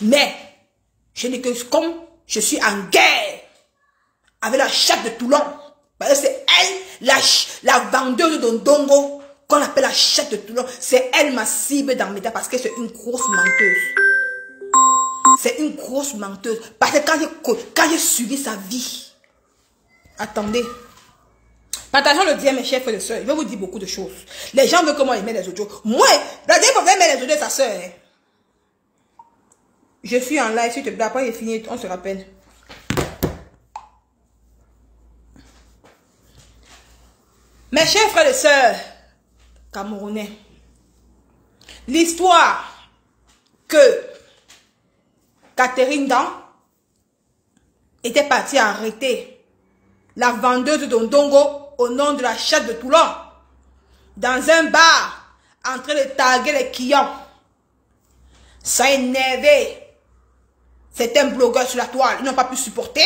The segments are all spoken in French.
Mais, je dis que comme je suis en guerre avec la chatte de Toulon, parce que c'est elle, la vendeuse de Ndongo, qu'on appelle la chatte de Toulon, c'est elle ma cible dans mes temps parce que c'est une grosse menteuse. C'est une grosse menteuse. Parce que quand j'ai suivi sa vie, attendez, partageons le dire mes chers frères et sœurs, je vais vous dire beaucoup de choses. Les gens veulent que moi aimer les audios. Moi, la dernière fois que aimer les audios de sa sœur, hein. Je suis en live, s'il te plaît, après j'ai fini, on se rappelle. Mes chers frères et sœurs camerounais, l'histoire que Catherine Dan était partie arrêter la vendeuse de Ndongo au nom de la chatte de Toulon dans un bar en train de taguer les clients. Ça a énervé certains blogueurs sur la toile. Ils n'ont pas pu supporter.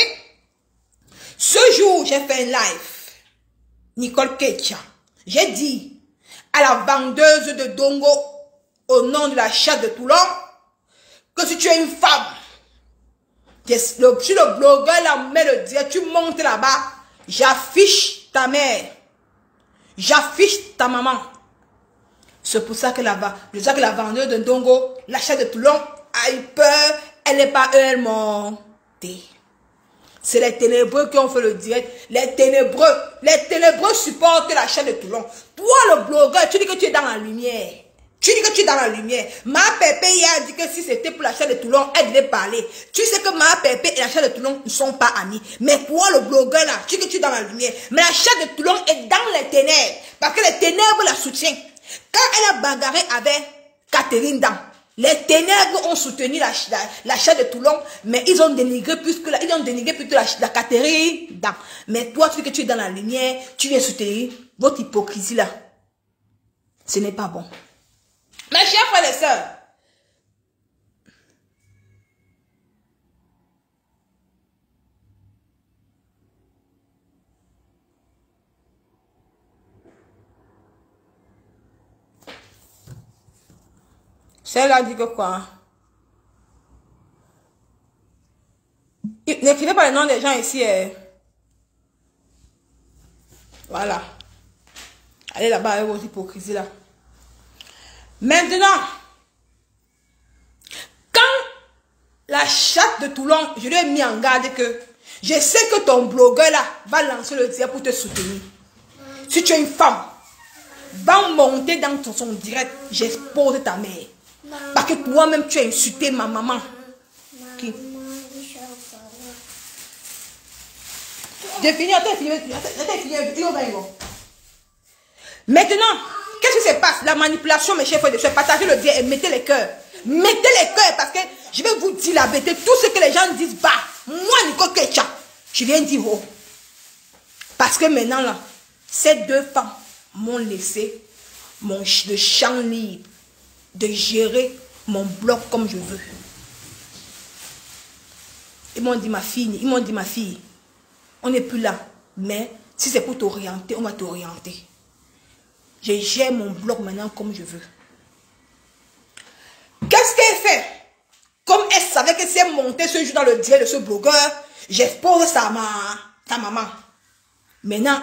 Ce jour, j'ai fait un live. Nicole Ketcha. J'ai dit à la vendeuse de Ndongo au nom de la chatte de Toulon que si tu es une femme, si le blogueur la met le dire, tu montes là-bas, j'affiche ta mère, j'affiche ta maman. C'est pour ça que la vendeuse de Ndongo, la chatte de Toulon, a eu peur, elle n'est pas elle montée. C'est les ténébreux qui ont fait le direct. Les ténébreux supportent la chaîne de Toulon. Toi, le blogueur, tu dis que tu es dans la lumière. Tu dis que tu es dans la lumière. Ma Pépé a dit que si c'était pour la chaîne de Toulon, elle devait parler. Tu sais que Ma Pépé et la chaîne de Toulon ne sont pas amis. Mais toi, le blogueur là, tu dis que tu es dans la lumière. Mais la chaîne de Toulon est dans les ténèbres. Parce que les ténèbres la soutiennent. Quand elle a bagarré avec Catherine Dan, les ténèbres ont soutenu la chatte de Toulon, mais ils ont dénigré plutôt la Catherine Dan. Mais toi, tu dis que tu es dans la lumière, tu viens soutenir votre hypocrisie là. Ce n'est pas bon. Mes chers frères et sœurs, celle-là dit que quoi? N'écrivez pas le nom des gens ici. Voilà. Allez là-bas avec vos hypocrisies là. Maintenant, quand la chatte de Toulon, je lui ai mis en garde que je sais que ton blogueur là va lancer le direct pour te soutenir. Si tu es une femme, va monter dans son direct, j'expose ta mère. Parce que toi-même, tu as insulté ma maman. Qui? J'ai fini, maintenant, qu'est-ce qui se passe? La manipulation, mes chers frères et sœurs, partagez le bien et mettez les cœurs. Mettez les cœurs parce que je vais vous dire la vérité. Tout ce que les gens disent, bah, moi, Nicole Ketcha, je viens dire oh. Parce que maintenant, là, ces deux femmes m'ont laissé le champ libre de gérer mon blog comme je veux. Ils m'ont dit ma fille, on n'est plus là. Mais si c'est pour t'orienter, on va t'orienter. Je gère mon blog maintenant comme je veux. Qu'est-ce qu'elle fait? Comme elle savait que si elle montait ce jour dans le direct de ce blogueur, j'expose sa maman. Maintenant,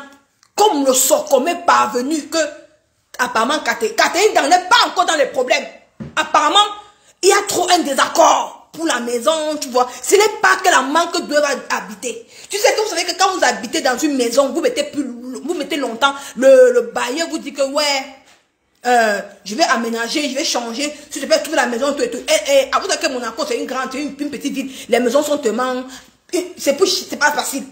comme le Socom est parvenu que apparemment Catherine n'est pas encore dans les problèmes. Apparemment, il y a trop un désaccord pour la maison, tu vois. Ce n'est pas que la manque doit habiter. Tu sais que vous savez que quand vous habitez dans une maison, vous mettez longtemps, le bailleur vous dit que ouais, je vais aménager, je vais changer, si je peux trouver la maison, tout et tout. Et à vous dire que Monaco, c'est une petite ville, les maisons sont tellement, c'est pas facile.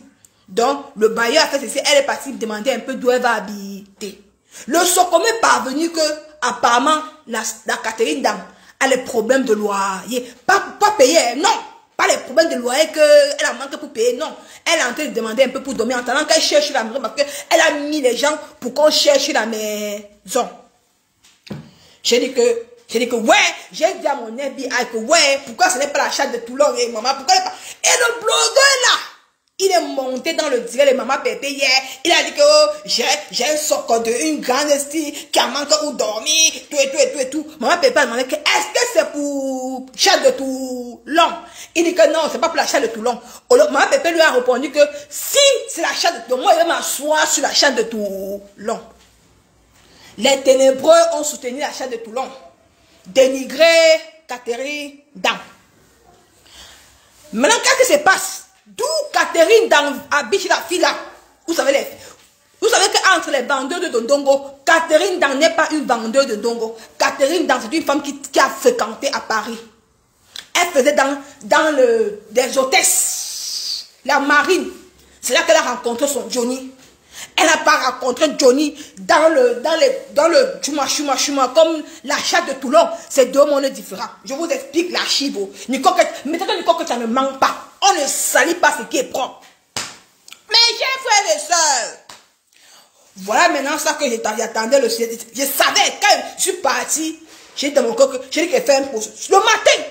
Donc, le bailleur a fait ceci, elle est partie demander un peu d'où elle va habiter. Le Socom est parvenu que, apparemment, la Catherine Dan a les problèmes de loyer. Pas payer, non. Pas les problèmes de loyer qu'elle a manqué pour payer, non. Elle est en train de demander un peu pour dormir en attendant qu'elle cherche la maison parce qu'elle a mis les gens pour qu'on cherche la maison. J'ai dit que ouais, j'ai dit à mon FBI que ouais, pourquoi ce n'est pas la chatte de Toulon et maman, pourquoi elle pas. Et le blogueur là, Il est monté dans le direct de Maman Pépé hier. Il a dit que oh, j'ai un socle de une grande style qui a manqué où dormir, tout et tout et tout et tout. Maman Pépé a demandé que est-ce que c'est pour chat de Toulon? Il dit que non, c'est pas pour la chatte de Toulon. Maman Pépé lui a répondu que si c'est la chatte de Toulon, moi je vais m'asseoir sur la chatte de Toulon. Les ténébreux ont soutenu la chatte de Toulon. Dénigré Catherine Dan. Maintenant, qu'est-ce qui se passe? D'où Catherine Dan habite la fille là. Vous savez qu'entre les vendeurs de Dondongo, Catherine Dan n'est pas une vendeuse de Dondongo. Catherine Dan, c'est une femme qui a fréquenté à Paris. Elle faisait dans des hôtesses, la marine. C'est là qu'elle a rencontré son Johnny. Elle n'a pas rencontré Johnny dans le chuma, comme la chatte de Toulon. C'est deux mondes différents. Je vous explique l'archive. Nicole, que ça ne manque pas. On ne salit pas ce qui est propre. Mes chers frères et sœurs, voilà maintenant ça que j'attendais. Je savais, quand je suis parti, j'ai dit dans mon corps que j'ai dit qu'elle fait un pause. Le matin,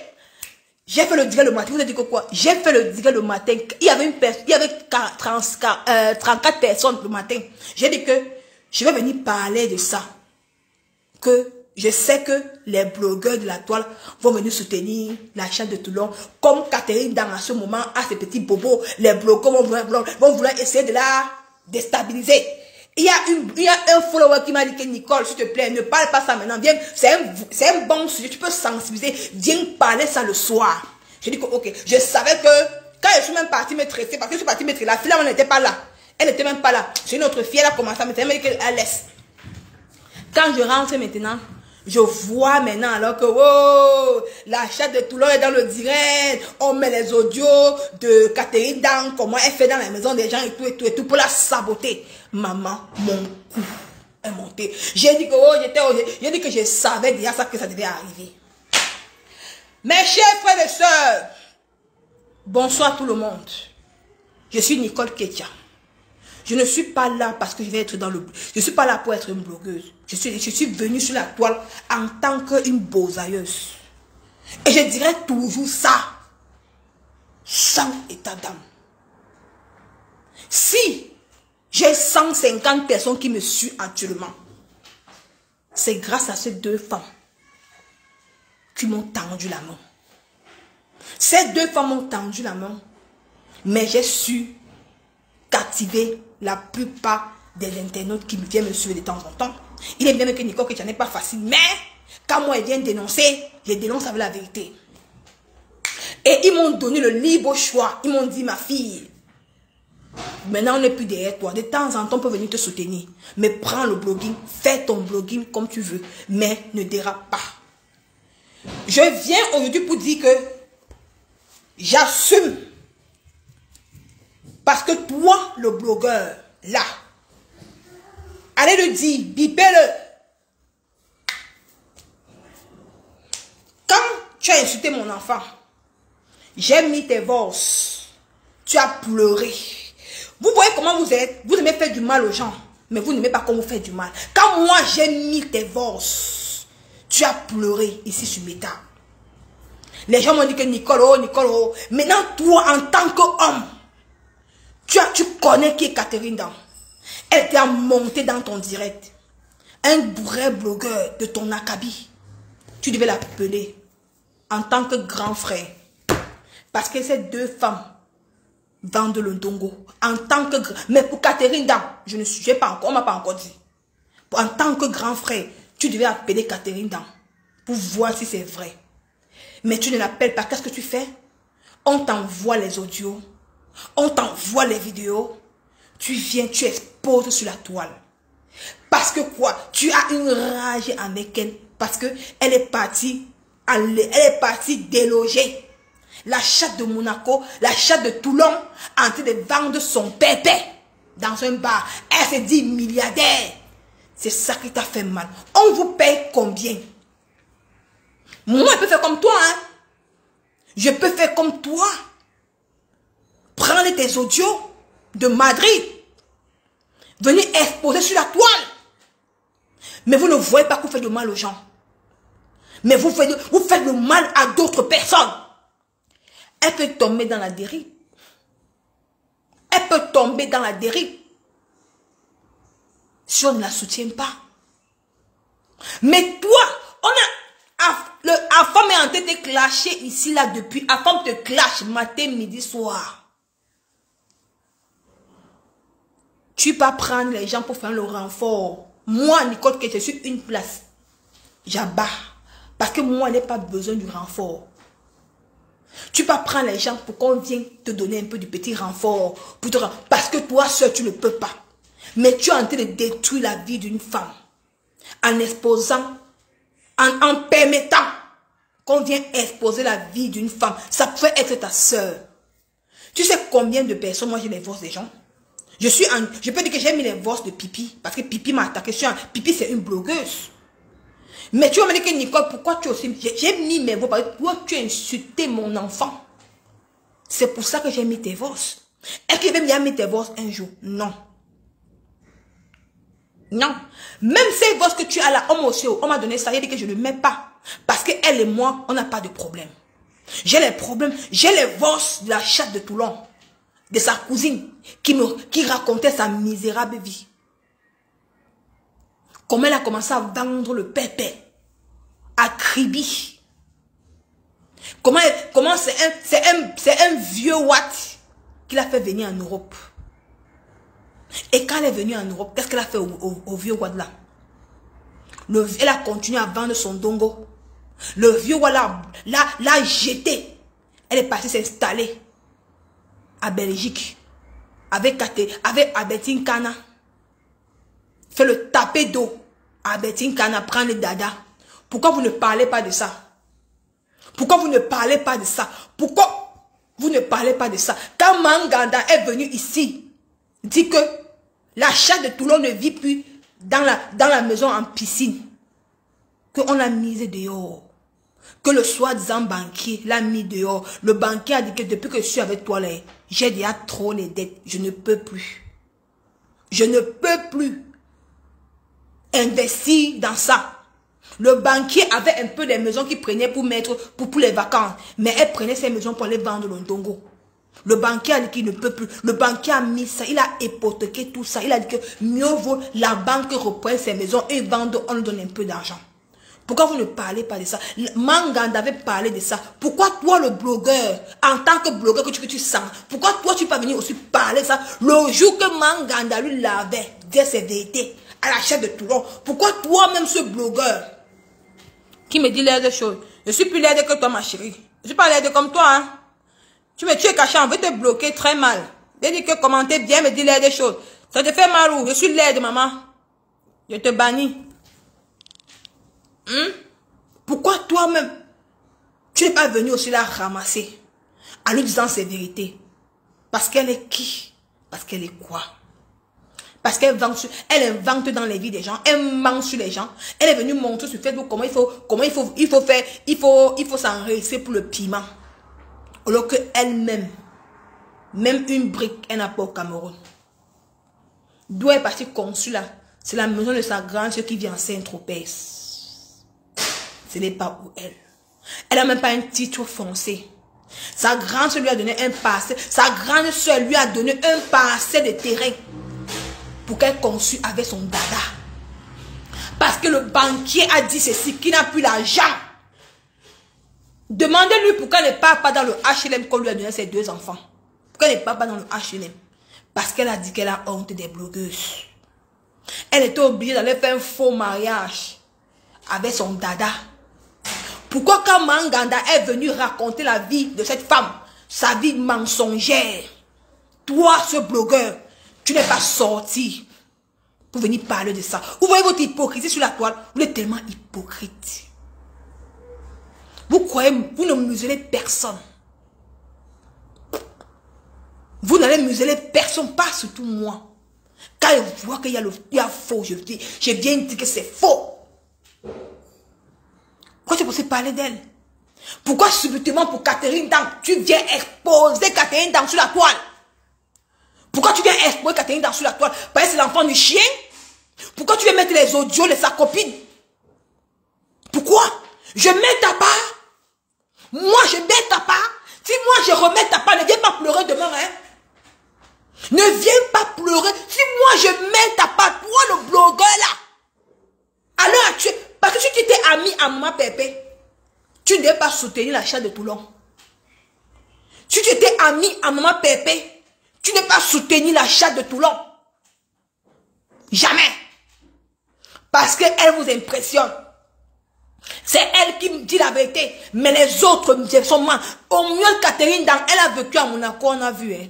j'ai fait le direct le matin. Vous avez dit que quoi? J'ai fait le direct le matin. Il y avait 34 personnes le matin. J'ai dit que je vais venir parler de ça. Que je sais que les blogueurs de la toile vont venir soutenir la chaîne de Toulon. Comme Catherine dans ce moment a ses petits bobos. Les blogueurs vont vouloir essayer de la déstabiliser. Il y a un follower qui m'a dit que Nicole, s'il te plaît, ne parle pas ça maintenant. Viens, c'est un bon sujet, tu peux sensibiliser. Viens parler ça le soir. J'ai dit que, ok, je savais que, quand je suis même partie me traiter, parce que je suis partie me traiter, la fille là, on n'était pas là. Elle n'était même pas là. C'est une autre fille, elle a commencé à me traiter, elle m'a dit qu'elle laisse. Quand je rentre maintenant, je vois maintenant alors que, oh, la chatte de Toulon est dans le direct, on met les audios de Catherine Dan, comment elle fait dans la maison des gens et tout pour la saboter. Maman, mon cou est monté. J'ai dit que, oh, j'ai dit que je savais déjà ça, que ça devait arriver. Mes chers frères et sœurs, bonsoir tout le monde. Je suis Nicole Ketia. Je ne suis pas là parce que je vais être dans le... Je ne suis pas là pour être une blogueuse. Je suis venue sur la toile en tant qu'une beausailleuse. Et je dirais toujours ça. Sans état d'âme. Si j'ai 150 personnes qui me suivent actuellement, c'est grâce à ces deux femmes qui m'ont tendu la main. Ces deux femmes m'ont tendu la main, mais j'ai su captiver la plupart des internautes qui viennent me suivre de temps en temps. Il est bien que Nicole, que tu n'en es pas facile, mais quand moi elle vient dénoncer, je dénonce avec la vérité. Et ils m'ont donné le libre choix. Ils m'ont dit, ma fille, maintenant on n'est plus derrière toi. De temps en temps, on peut venir te soutenir. Mais prends le blogging, fais ton blogging comme tu veux, mais ne dérape pas. Je viens aujourd'hui pour dire que j'assume. Parce que toi, le blogueur, là, allez le dire, bipez-le. Quand tu as insulté mon enfant, j'ai mis tes voces. Tu as pleuré. Vous voyez comment vous êtes? Vous aimez faire du mal aux gens, mais vous n'aimez pas comment vous faites du mal. Quand moi, j'ai mis tes voces, tu as pleuré ici sur mes tables. Les gens m'ont dit que Nicole, oh. Maintenant, toi, en tant qu'homme, tu connais qui est Catherine Dan. Elle t'a monté dans ton direct. Un vrai blogueur de ton acabit. Tu devais l'appeler en tant que grand frère. Parce que ces deux femmes vendent le Ndongo. En tant que... Mais pour Catherine Dan, on ne m'a pas encore dit. En tant que grand frère, tu devais appeler Catherine Dan pour voir si c'est vrai. Mais tu ne l'appelles pas. Qu'est-ce que tu fais? On t'envoie les audios. On t'envoie les vidéos. Tu viens, tu exposes sur la toile. Parce que quoi? Tu as une rage avec elle. Parce que elle est partie déloger. La chatte de Monaco, la chatte de Toulon, en train de vendre son pépé dans un bar. Elle s'est dit milliardaire. C'est ça qui t'a fait mal. On vous paye combien? Moi, je peux faire comme toi, hein. Je peux faire comme toi. Prendre tes audios de Madrid. Venir exposer sur la toile. Mais vous ne voyez pas que vous faites du mal aux gens. Mais vous faites le mal à d'autres personnes. Elle peut tomber dans la dérive. Elle peut tomber dans la dérive si on ne la soutient pas. Mais toi, la femme est en train de te clasher ici, là, depuis. La femme te clash matin, midi, soir. Tu vas prendre les gens pour faire le renfort. Moi, Nicole, que je suis une place. J'abats. Parce que moi, je n'ai pas besoin du renfort. Tu vas prendre les gens pour qu'on vienne te donner un peu du petit renfort. Parce que toi seul, tu ne peux pas. Mais tu es en train de détruire la vie d'une femme. En exposant, en permettant qu'on vienne exposer la vie d'une femme. Ça peut être ta soeur. Tu sais combien de personnes, moi j'ai les voix des gens. Je peux dire que j'ai mis les voix de Pipi. Parce que Pipi m'a attaqué. Pipi c'est une blogueuse. Mais tu vas me dire que Nicole, pourquoi tu aussi... J'ai mis mes voix parce que toi tu as insulté mon enfant. C'est pour ça que j'ai mis tes voix. Est-ce que je vais bien mettre tes voix un jour? Non. Non. Même ces voix que tu as là, on m'a donné ça, il dit que je ne le mets pas. Parce qu'elle et moi, on n'a pas de problème. J'ai les problèmes, j'ai les voix de la chatte de Toulon, de sa cousine, qui racontait sa misérable vie. Comment elle a commencé à vendre le pépé à Kribi. Comment c'est un vieux Watt qui l'a fait venir en Europe. Et quand elle est venue en Europe, qu'est-ce qu'elle a fait au vieux Watt là? Elle a continué à vendre son dongo. Le vieux Watt l'a jeté. Elle est partie s'installer à Belgique avec Albertine Kana. Fait le taper d'eau. Albertine Kana prend le dada. Pourquoi vous ne parlez pas de ça? Pourquoi vous ne parlez pas de ça? Pourquoi vous ne parlez pas de ça? Quand Manganda est venu ici, dit que la chatte de Toulon ne vit plus dans la maison en piscine. Qu'on l'a mise dehors. Que le soi-disant banquier l'a mis dehors. Le banquier a dit que depuis que je suis avec toi, j'ai déjà trop les dettes. Je ne peux plus. Je ne peux plus investir dans ça. Le banquier avait un peu des maisons qu'il prenait pour mettre pour les vacances. Mais elle prenait ces maisons pour les vendre le Ndongo. Le banquier a dit qu'il ne peut plus. Le banquier a mis ça. Il a hypothéqué tout ça. Il a dit que mieux vaut la banque reprenne ses maisons et vende, on lui donne un peu d'argent. Pourquoi vous ne parlez pas de ça? Manganda avait parlé de ça. Pourquoi toi, le blogueur, en tant que blogueur que tu sens, pourquoi toi, tu peux venir aussi parler de ça le jour que Manganda lui l'avait dit ses vérités à la chaîne de Toulon? Pourquoi toi-même, ce blogueur qui me dit l'air des choses, je suis plus laide que toi, ma chérie. Je suis pas laide comme toi, hein. Tu es caché, on veut te bloquer très mal. Je dis que commenter bien, me dit l'air des choses. Ça te fait mal où? Je suis laide, maman. Je te bannis. Pourquoi toi-même, tu n'es pas venu aussi la ramasser en lui disant ses vérités? Parce qu'elle est qui? Parce qu'elle est quoi? Parce qu'elle invente dans les vies des gens, elle ment sur les gens. Elle est venue montrer sur Facebook comment il faut s'enrayer pour le piment. Alors que elle-même, même une brique, elle n'a pas au Cameroun. D'où elle est partie conçue là? C'est la maison de sa grand-sœur qui vit en Saint-Tropez. Ce n'est pas où elle. Elle n'a même pas un titre foncé. Sa grande-sœur lui a donné un parcelle. Sa grande-sœur lui a donné un parcelle de terrain pour qu'elle conçue avec son dada. Parce que le banquier a dit ceci, qu'il n'a plus l'argent. Demandez-lui pourquoi elle ne part pas dans le HLM qu'on lui a donné ses 2 enfants. Pourquoi elle ne part pas dans le HLM? Parce qu'elle a dit qu'elle a honte des blogueuses. Elle était obligée d'aller faire un faux mariage avec son dada. Pourquoi quand Manganda est venu raconter la vie de cette femme, sa vie mensongère, toi, ce blogueur, tu n'es pas sorti pour venir parler de ça? Vous voyez votre hypocrisie sur la toile? Vous êtes tellement hypocrite. Vous croyez, vous ne muselez personne. Vous n'allez museler personne, pas surtout moi. Quand je vois qu'il y a faux, je viens dire que c'est faux. Pourquoi tu es censé parler d'elle? Pourquoi subitement pour Catherine Dang, tu viens exposer Catherine Dang sur la toile? Pourquoi tu viens exposer Catherine Dang sur la toile? Parce que c'est l'enfant du chien? Pourquoi tu viens mettre les audios de sa copine? Pourquoi? Je mets ta part. Moi, je mets ta part. Si moi, je remets ta part, ne viens pas pleurer demain, hein? soutenu l'achat de Toulon. Si tu étais ami à maman Pépé, tu n'as pas soutenu l'achat de Toulon. Jamais. Parce qu'elle vous impressionne. C'est elle qui me dit la vérité. Mais les autres sont mal. Au mieux, Catherine Dan, elle a vécu à Monaco, on a vu. Hein.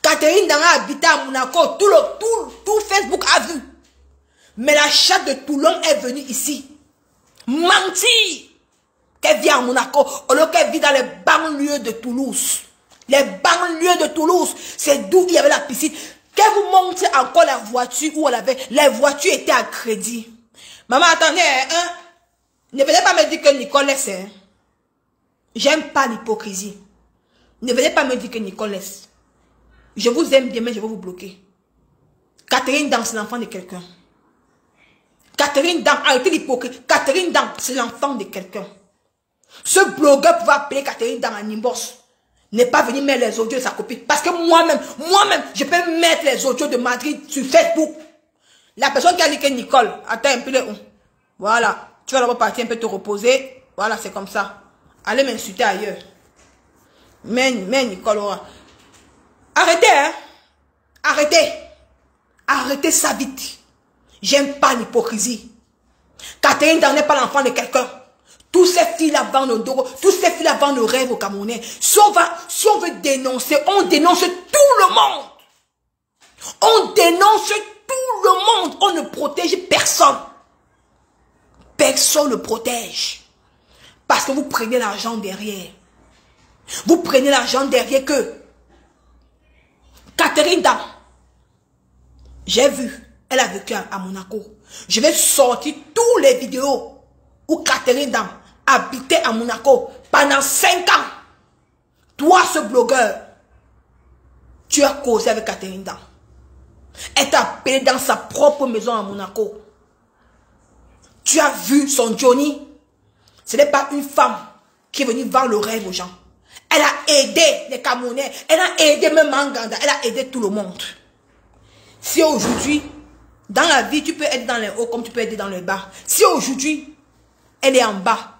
Catherine Dan a habité à Monaco. Tout Facebook a vu. Mais l'achat de Toulon est venu ici. Mentir. Qu'elle vit à Monaco, au lieu qu'elle vit dans les banlieues de Toulouse. Les banlieues de Toulouse, c'est d'où il y avait la piscine. Qu'elle vous montre encore la voiture où elle avait. Les voitures étaient à crédit. Maman, attendez, hein? Ne venez pas me dire que Nicole laisse. Hein? J'aime pas l'hypocrisie. Ne venez pas me dire que Nicole laisse. Je vous aime bien, mais je vais vous bloquer. Catherine Dan, c'est l'enfant de quelqu'un. Catherine Dan, arrêtez l'hypocrisie. Catherine Dan, c'est l'enfant de quelqu'un. Ce blogueur pouvait appeler Catherine dans un inbox. N'est pas venu mettre les audios de sa copine. Parce que moi-même, je peux mettre les audios de Madrid sur Facebook. La personne qui a dit que Nicole, attends un peu le voilà. Tu vas d'abord partir un peu te reposer. Voilà, c'est comme ça. Allez m'insulter ailleurs. Mais Nicole aura. Arrêtez, hein. Arrêtez. Arrêtez ça vite. J'aime pas l'hypocrisie. Catherine n'est pas l'enfant de quelqu'un. Tous ces filles-là vendent le dos, tous ces filles-là vendent le rêve au Camerounais. Si on veut dénoncer, on dénonce tout le monde. On dénonce tout le monde. On ne protège personne. Personne ne protège. Parce que vous prenez l'argent derrière. Vous prenez l'argent derrière que Catherine Dan, j'ai vu, elle a vécu à Monaco. Je vais sortir tous les vidéos où Catherine Dan habitait à Monaco pendant 5 ans. Toi, ce blogueur, tu as causé avec Catherine Dan. Elle t'a appelé dans sa propre maison à Monaco. Tu as vu son Johnny. Ce n'est pas une femme qui est venue vendre le rêve aux gens. Elle a aidé les Camerounais. Elle a aidé même Manganda. Elle a aidé tout le monde. Si aujourd'hui, dans la vie, tu peux être dans les hauts comme tu peux être dans les bas. Si aujourd'hui, elle est en bas,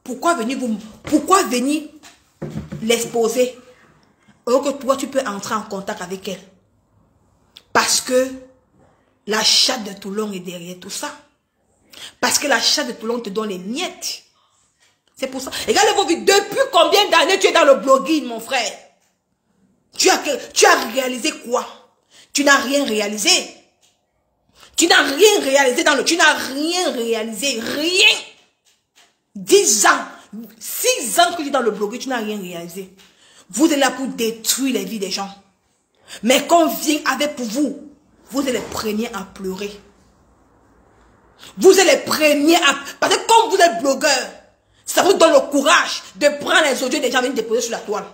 pourquoi venir l'exposer alors que toi, tu peux entrer en contact avec elle? Parce que la chatte de Toulon est derrière tout ça. Parce que la chatte de Toulon te donne les miettes. C'est pour ça. Regardez vos vies. Depuis combien d'années tu es dans le blogging, mon frère? Tu as réalisé quoi? Tu n'as rien réalisé. Tu n'as rien réalisé dans le... Tu n'as rien réalisé. Rien. 10 ans. 6 ans que tu es dans le blogging, tu n'as rien réalisé. Vous êtes là pour détruire les vies des gens. Mais quand on vient avec pour vous, vous êtes les premiers à pleurer. Vous êtes les premiers à... Parce que comme vous êtes blogueur, ça vous donne le courage de prendre les audios des gens et venir déposer sur la toile.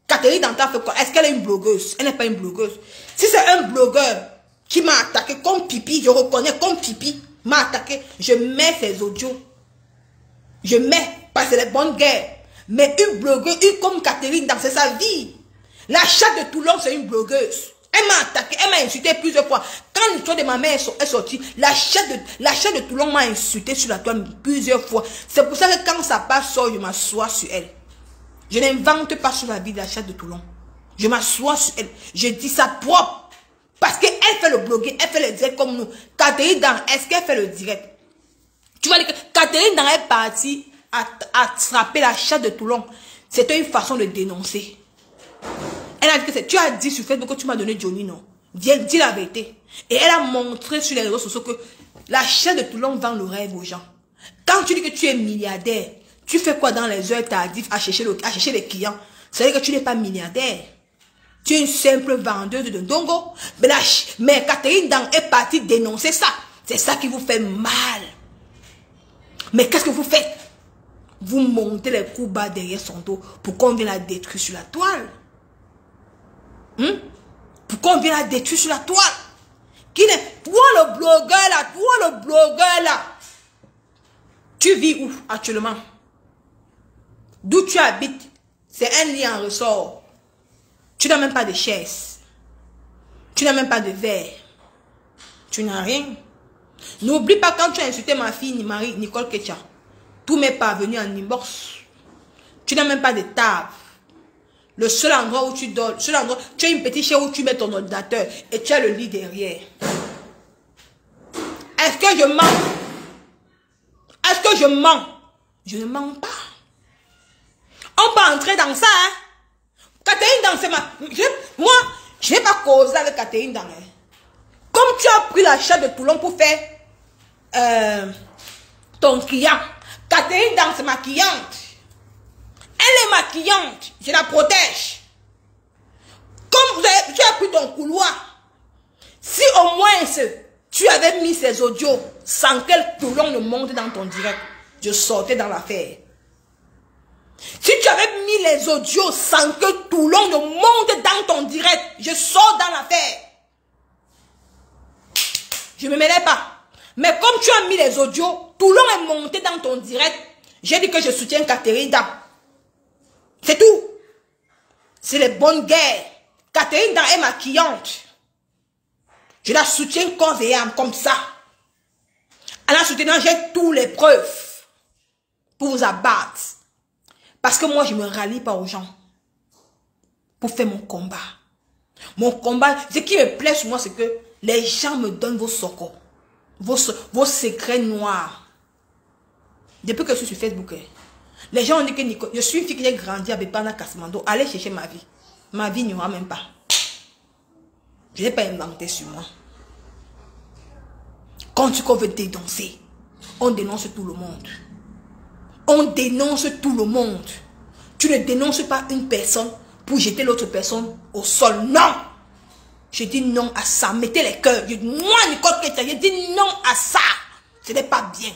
Catherine Dantin fait quoi? Est-ce qu'elle est une blogueuse? Elle n'est pas une blogueuse. Si c'est un blogueur qui m'a attaqué comme Pipi, je reconnais comme Pipi, m'a attaqué, je mets ses audios. Je mets, parce que c'est les bonnes guerres. Mais une blogueuse, une comme Catherine Dantin, c'est sa vie. La chatte de Toulon, c'est une blogueuse. Elle m'a attaqué, elle m'a insulté plusieurs fois. Quand l'histoire de ma mère est sortie, la chatte de Toulon m'a insulté sur la toile plusieurs fois. C'est pour ça que quand sa page sort, je m'assois sur elle. Je n'invente pas sur la vie de la chatte de Toulon. Je m'assois sur elle. Je dis ça propre. Parce qu'elle fait le blogging, elle fait le direct comme nous. Catherine Dan, est-ce qu'elle fait le direct? Tu vois, Catherine Dan est partie attraper la chatte de Toulon. C'était une façon de dénoncer. Elle a dit que tu as dit sur Facebook que tu m'as donné Johnny, non? Dis la vérité. Et elle a montré sur les réseaux sociaux que la chatte de Toulon vend le rêve aux gens. Quand tu dis que tu es milliardaire, tu fais quoi dans les heures tardives à chercher les clients? C'est-à-dire que tu n'es pas milliardaire. Tu es une simple vendeuse de dongo. Mais Catherine Dan est partie dénoncer ça. C'est ça qui vous fait mal. Mais qu'est-ce que vous faites? Vous montez les coups bas derrière son dos pour qu'on vienne la détruire sur la toile. Pourquoi on vient la détruire sur la toile? Toi le blogueur là, tu vis où actuellement? D'où tu habites? C'est un lit en ressort. Tu n'as même pas de chaise. Tu n'as même pas de verre. Tu n'as rien. N'oublie pas quand tu as insulté ma fille Nicole Ketcha. Tout m'est parvenu en inbox. Tu n'as même pas de table. Le seul endroit où tu dors, tu as une petite chaise où tu mets ton ordinateur et tu as le lit derrière. Est-ce que je mens? Est-ce que je mens? Je ne mens pas. On peut entrer dans ça. Hein? Catherine dans c'est ma... Moi, je n'ai pas causé avec Catherine dans. Hein? Comme tu as pris la chaise de Toulon pour faire ton client. Catherine dans c'est ma cliente. Elle est ma cliente. Je la protège. Comme tu as pris ton couloir. Si au moins tu avais mis ces audios sans que Toulon ne monte dans ton direct, je sortais dans l'affaire. Si tu avais mis les audios sans que Toulon ne monte dans ton direct, je sors dans l'affaire. Je ne me mêlais pas. Mais comme tu as mis les audios, Toulon est monté dans ton direct, j'ai dit que je soutiens Catherine Dan. C'est tout. C'est les bonnes guerres. Catherine Dan est ma cliente. Je la soutiens corps et âme comme ça. En la soutenant, j'ai toutes les preuves pour vous abattre. Parce que moi, je ne me rallie pas aux gens pour faire mon combat. Mon combat, ce qui me plaît sur moi, c'est que les gens me donnent vos socos, vos secrets noirs. Depuis que je suis sur Facebook, les gens ont dit que je suis une fille qui a grandi à Bepana Kasmando. Allez chercher ma vie. Ma vie n'y aura même pas. Je n'ai pas inventé sur moi. Quand tu veux dénoncer, on dénonce tout le monde. On dénonce tout le monde. Tu ne dénonces pas une personne pour jeter l'autre personne au sol. Non. Je dis non à ça. Mettez les cœurs. Moi, Nicole Keita, je dis non à ça. Ce n'est pas bien.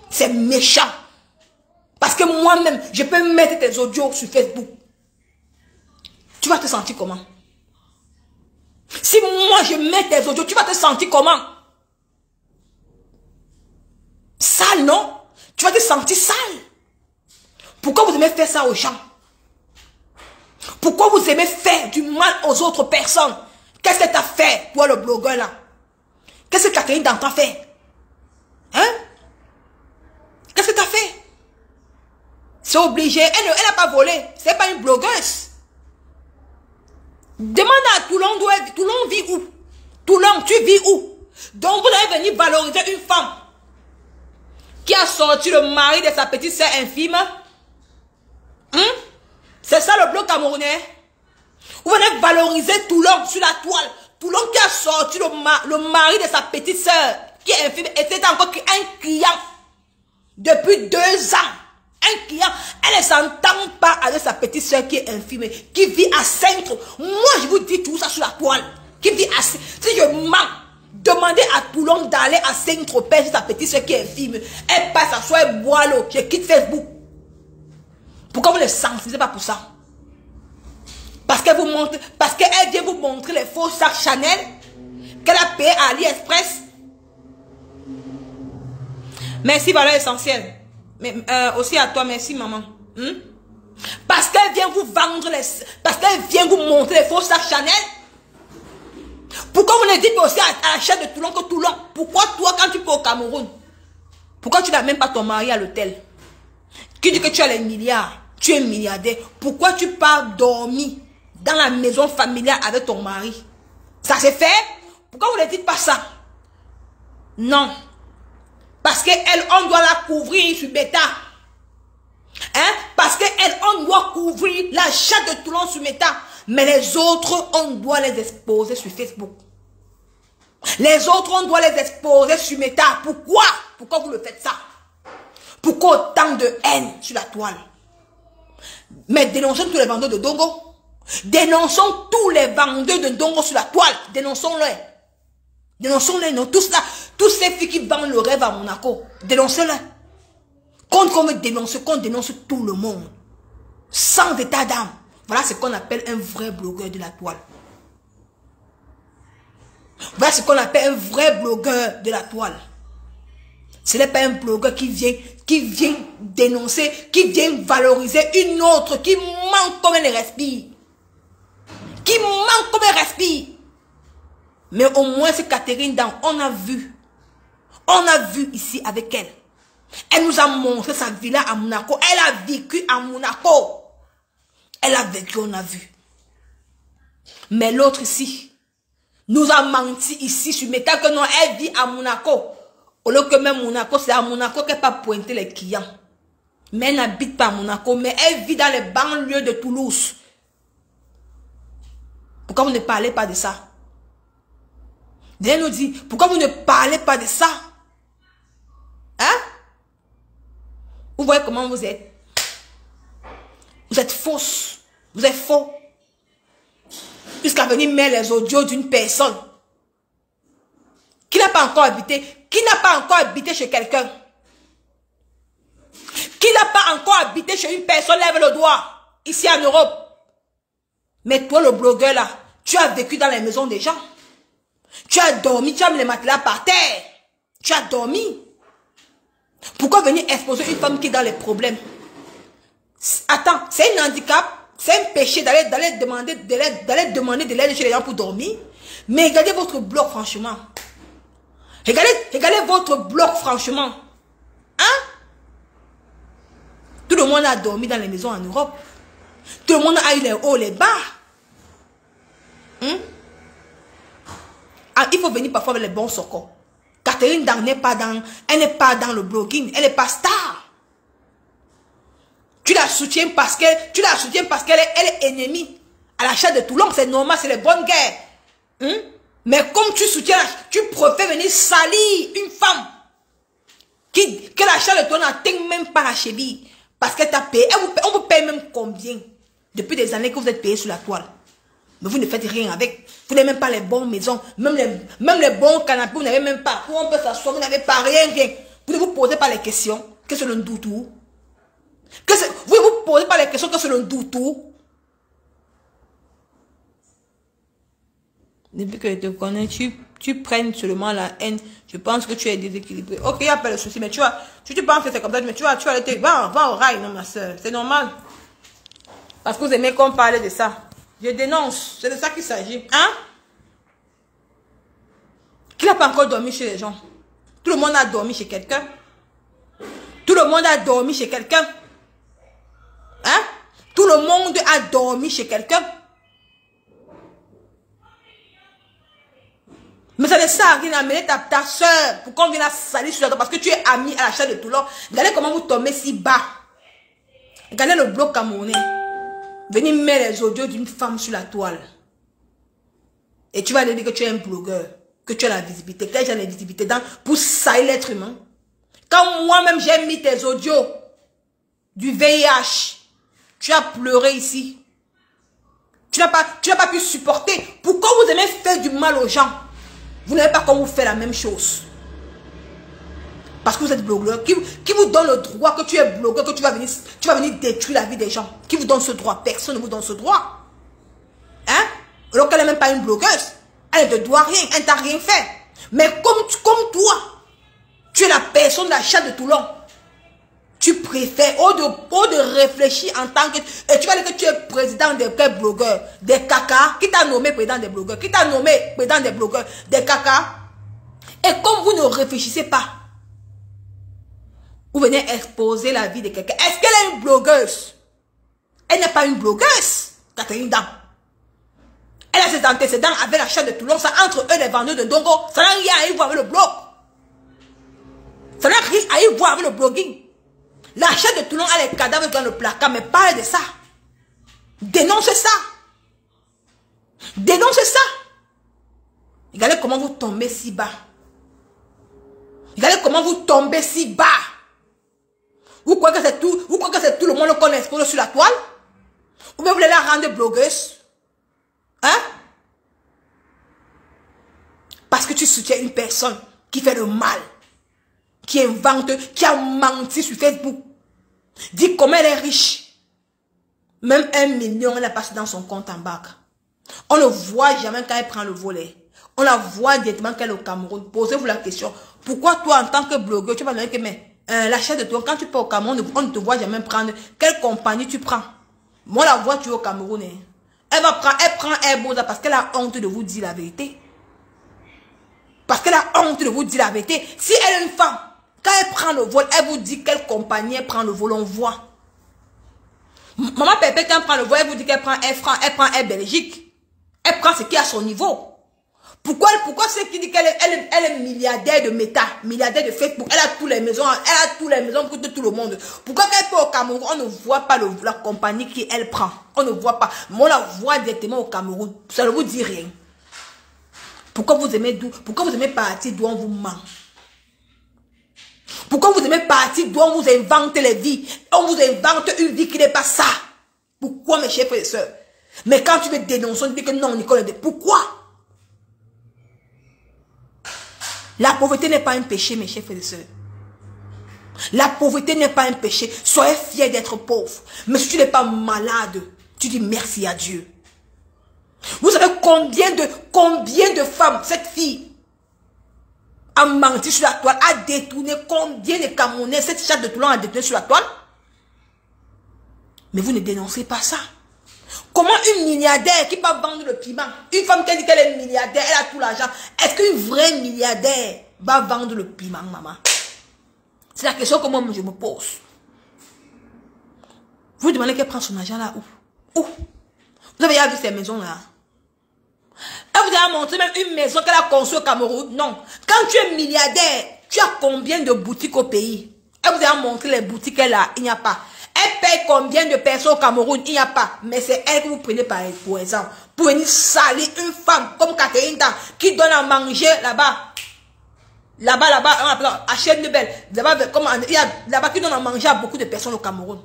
C'est méchant. Parce que moi-même, je peux mettre tes audios sur Facebook. Tu vas te sentir comment? Si moi, je mets tes audios, tu vas te sentir comment? Sale, non? Tu vas te sentir sale. Pourquoi vous aimez faire ça aux gens? Pourquoi vous aimez faire du mal aux autres personnes? Qu'est-ce que tu as fait, toi le blogueur là? Qu'est-ce que Catherine Dan t'a fait? Hein? Qu'est-ce que tu as fait? C'est obligé. Elle n'a pas volé. C'est pas une blogueuse. Demande à Toulon d'où elle vit. Toulon vit où? Toulon, tu vis où? Donc vous allez venir valoriser une femme qui a sorti le mari de sa petite sœur infime. C'est ça le bloc camerounais. Vous venez valoriser Toulon sur la toile. Toulon qui a sorti le mari de sa petite sœur qui est infime. Et c'est encore un client. Depuis 2 ans. Un client. Elle ne s'entend pas avec sa petite sœur qui est infime. Qui vit à Centre. Moi je vous dis tout ça sur la toile. Qui vit à Centre. Si je mens. Demandez à Toulon d'aller à Saint-Tropez sur sa petite soeur qui est infime. Elle passe à soi, elle boit l'eau. Je quitte Facebook. Pourquoi vous ne sensibilisez pas pour ça? Parce qu'elle vous montre, parce qu'elle vient vous montrer les faux sacs Chanel qu'elle a payé à AliExpress. Merci, valeur essentielle. Mais aussi à toi, merci maman. Parce qu'elle vient vous vendre parce qu'elle vient vous montrer les faux sacs Chanel. Pourquoi vous ne dites pas aussi à la chaîne de Toulon que Toulon? Pourquoi toi, quand tu peux au Cameroun, pourquoi tu n'as même pas ton mari à l'hôtel? Qui dit que tu as les milliards? Tu es milliardaire. Pourquoi tu pars dormir dans la maison familiale avec ton mari? Ça s'est fait? Pourquoi vous ne dites pas ça? Non. Parce qu'elle, on doit la couvrir sur Beta. Hein? Parce qu'elle, on doit couvrir la chaîne de Toulon sur Meta. Mais les autres, on doit les exposer sur Facebook. Les autres, on doit les exposer sur Meta. Pourquoi? Pourquoi vous le faites ça? Pourquoi autant de haine sur la toile? Mais dénonçons tous les vendeurs de Dongo. Dénonçons tous les vendeurs de Dongo sur la toile. Dénonçons-les. Dénonçons-les, non? Tous là, tous ces filles qui vendent le rêve à Monaco. Dénoncez-les. Quand on veut dénoncer, qu'on dénonce tout le monde. Sans état d'âme. Voilà ce qu'on appelle un vrai blogueur de la toile. Voilà ce qu'on appelle un vrai blogueur de la toile. Ce n'est pas un blogueur qui vient dénoncer, qui vient valoriser une autre, qui manque comme elle respire. Qui manque comme elle respire. Mais au moins c'est Catherine Dan, on a vu ici avec elle. Elle nous a montré sa villa à Monaco. Elle a vécu à Monaco. Elle a vécu, on a vu. Mais l'autre ici nous a menti ici sur Meta que non, elle vit à Monaco. Au lieu que même Monaco, c'est à Monaco qu'elle pas pointer les clients. Mais elle n'habite pas à Monaco, mais elle vit dans les banlieues de Toulouse. Pourquoi vous ne parlez pas de ça? Dieu nous dit, pourquoi vous ne parlez pas de ça? Hein? Vous voyez comment vous êtes? Vous êtes fausse. Vous êtes faux. Jusqu'à venir mettre les audios d'une personne qui n'a pas encore habité, chez quelqu'un. Qui n'a pas encore habité chez une personne, lève le doigt, ici en Europe. Mais toi, le blogueur là, tu as vécu dans les maisons des gens. Tu as dormi, tu as mis les matelas par terre. Tu as dormi. Pourquoi venir exposer une femme qui est dans les problèmes? Attends, c'est un handicap, c'est un péché d'aller demander de l'aide chez les gens pour dormir. Mais regardez votre blog, franchement. Regardez votre blog, franchement. Hein? Tout le monde a dormi dans les maisons en Europe. Tout le monde a eu les hauts, les bas. Ah, il faut venir parfois avec les bons socos. Catherine Dang n'est pas dans le blogging. Elle n'est pas star. Tu la soutiens parce qu'elle est ennemie. À l'achat de Toulon, c'est normal, c'est les bonnes guerres. Mais comme tu soutiens, tu préfères venir salir une femme que l'achat de Toulon n'atteint même pas la cheville. Parce qu'elle t'a payé. On vous paye même combien? Depuis des années que vous êtes payé sur la toile. Mais vous ne faites rien avec. Vous n'avez même pas les bonnes maisons. Même les bons canapés, vous n'avez même pas. Où on peut s'asseoir, vous n'avez pas rien. Vous ne vous posez pas les questions. Que c'est le doutou? Vous ne vous posez pas les questions que c'est le doutou? Depuis que je te connais, tu prennes seulement la haine. Je pense que tu es déséquilibré. Ok, il n'y a pas de souci, mais tu penses que c'est comme ça, mais tu vas aller va au rail, non ma soeur. C'est normal. Parce que vous aimez qu'on parle de ça. Je dénonce. C'est de ça qu'il s'agit. Hein? Qui n'a pas encore dormi chez les gens? Tout le monde a dormi chez quelqu'un. Tout le monde a dormi chez quelqu'un. Hein? Tout le monde a dormi chez quelqu'un. Mais ça ne sert à rien d'amener ta soeur pour qu'on vienne la salir sur la table parce que tu es ami à l'achat de Toulon. Regardez comment vous tombez si bas. Regardez le bloc camerounais. Venez mettre les audios d'une femme sur la toile. Et tu vas lui dire que tu es un blogueur, que tu as la visibilité, que tu as la visibilité pour salir l'être humain. Quand moi-même j'ai mis tes audios du VIH, tu as pleuré ici. Tu n'as pas pu supporter. Pourquoi vous aimez faire du mal aux gens? Vous n'avez pas comme vous faire la même chose. Parce que vous êtes blogueur. Qui vous donne le droit que tu es blogueur, que tu vas venir détruire la vie des gens? Qui vous donne ce droit? Personne ne vous donne ce droit. Hein? Alors qu'elle n'est même pas une blogueuse. Elle ne te doit rien. Elle ne t'a rien fait. Mais comme toi, tu es la personne de l'achat de Toulon. Tu préfères, au de réfléchir en tant que... Et tu vas dire que tu es président des blogueurs, des caca. Qui t'a nommé président des blogueurs? Qui t'a nommé président des blogueurs? Des caca. Et comme vous ne réfléchissez pas, vous venez exposer la vie de quelqu'un. Est-ce qu'elle est une blogueuse? Elle n'est pas une blogueuse, Catherine Dang. Elle a ses antécédents avec l'achat de Toulon. Ça entre eux les vendeurs de Ndongo. Ça n'a rien à y voir avec le blog. Ça n'a rien à y voir avec le blogging. L'achat de Toulon a les cadavres dans le placard, mais parle de ça. Dénoncez ça. Dénoncez ça. Regardez comment vous tombez si bas. Regardez comment vous tombez si bas. Vous croyez que c'est tout le monde qu'on expose sur la toile? Ou bien vous voulez la rendre blogueuse? Hein? Parce que tu soutiens une personne qui fait le mal, qui invente, qui a menti sur Facebook. Dis comment elle est riche. Même 1 million, elle a passé dans son compte en banque. On ne voit jamais quand elle prend le volet. On la voit directement qu'elle est au Cameroun. Posez-vous la question. Pourquoi toi, en tant que blogueur, tu vas me dire que l'achat de toi, quand tu pars au Cameroun, on ne te voit jamais prendre. Quelle compagnie tu prends? Moi, la voiture au Cameroun, elle prend Airbosa parce qu'elle a honte de vous dire la vérité. Parce qu'elle a honte de vous dire la vérité. Si elle est une femme, Quand elle prend le vol, elle vous dit quelle compagnie elle prend le vol, on voit. Maman Pépé, quand elle prend le vol, elle vous dit qu'elle prend Air France, elle prend Air Belgique. Elle prend ce qui est à son niveau. Pourquoi ceux qui disent qu'elle est milliardaire de Meta, milliardaire de Facebook, elle a toutes les maisons de tout le monde. Pourquoi quand elle peut au Cameroun, on ne voit pas la compagnie qu'elle prend. On ne voit pas. Mais on la voit directement au Cameroun. Ça ne vous dit rien. Pourquoi vous aimez partir d'où on vous ment? Pourquoi vous aimez partir d'où on vous invente les vies? On vous invente une vie qui n'est pas ça. Pourquoi, mes chers frères et sœurs? Mais quand tu veux dénoncer, on dit que non, Nicole, pourquoi? La pauvreté n'est pas un péché, mes chers frères et sœurs. La pauvreté n'est pas un péché. Soyez fiers d'être pauvre. Mais si tu n'es pas malade, tu dis merci à Dieu. Vous savez combien de femmes, cette fille a menti sur la toile, a détourné combien de Camerounais, cette chatte de Toulon a détourné sur la toile? Mais vous ne dénoncez pas ça. Comment une milliardaire qui va vendre le piment, une femme qui dit qu'elle est milliardaire, elle a tout l'argent, est-ce qu'une vraie milliardaire va vendre le piment, maman? C'est la question que moi je me pose. Vous demandez qu'elle prend son argent là où? Où? Vous avez déjà vu ces maisons là? Elle vous a montré même une maison qu'elle a conçue au Cameroun? Non. Quand tu es milliardaire, tu as combien de boutiques au pays? Elle vous a montré les boutiques qu'elle a, il n'y a pas. Elle paye combien de personnes au Cameroun? Il n'y a pas. Mais c'est elle que vous prenez pour exemple. Pour venir salir une femme comme Catherine Dan qui donne à manger là-bas. Là-bas, à Chaîne de Belle. Là-bas qui donne à manger à beaucoup de personnes au Cameroun.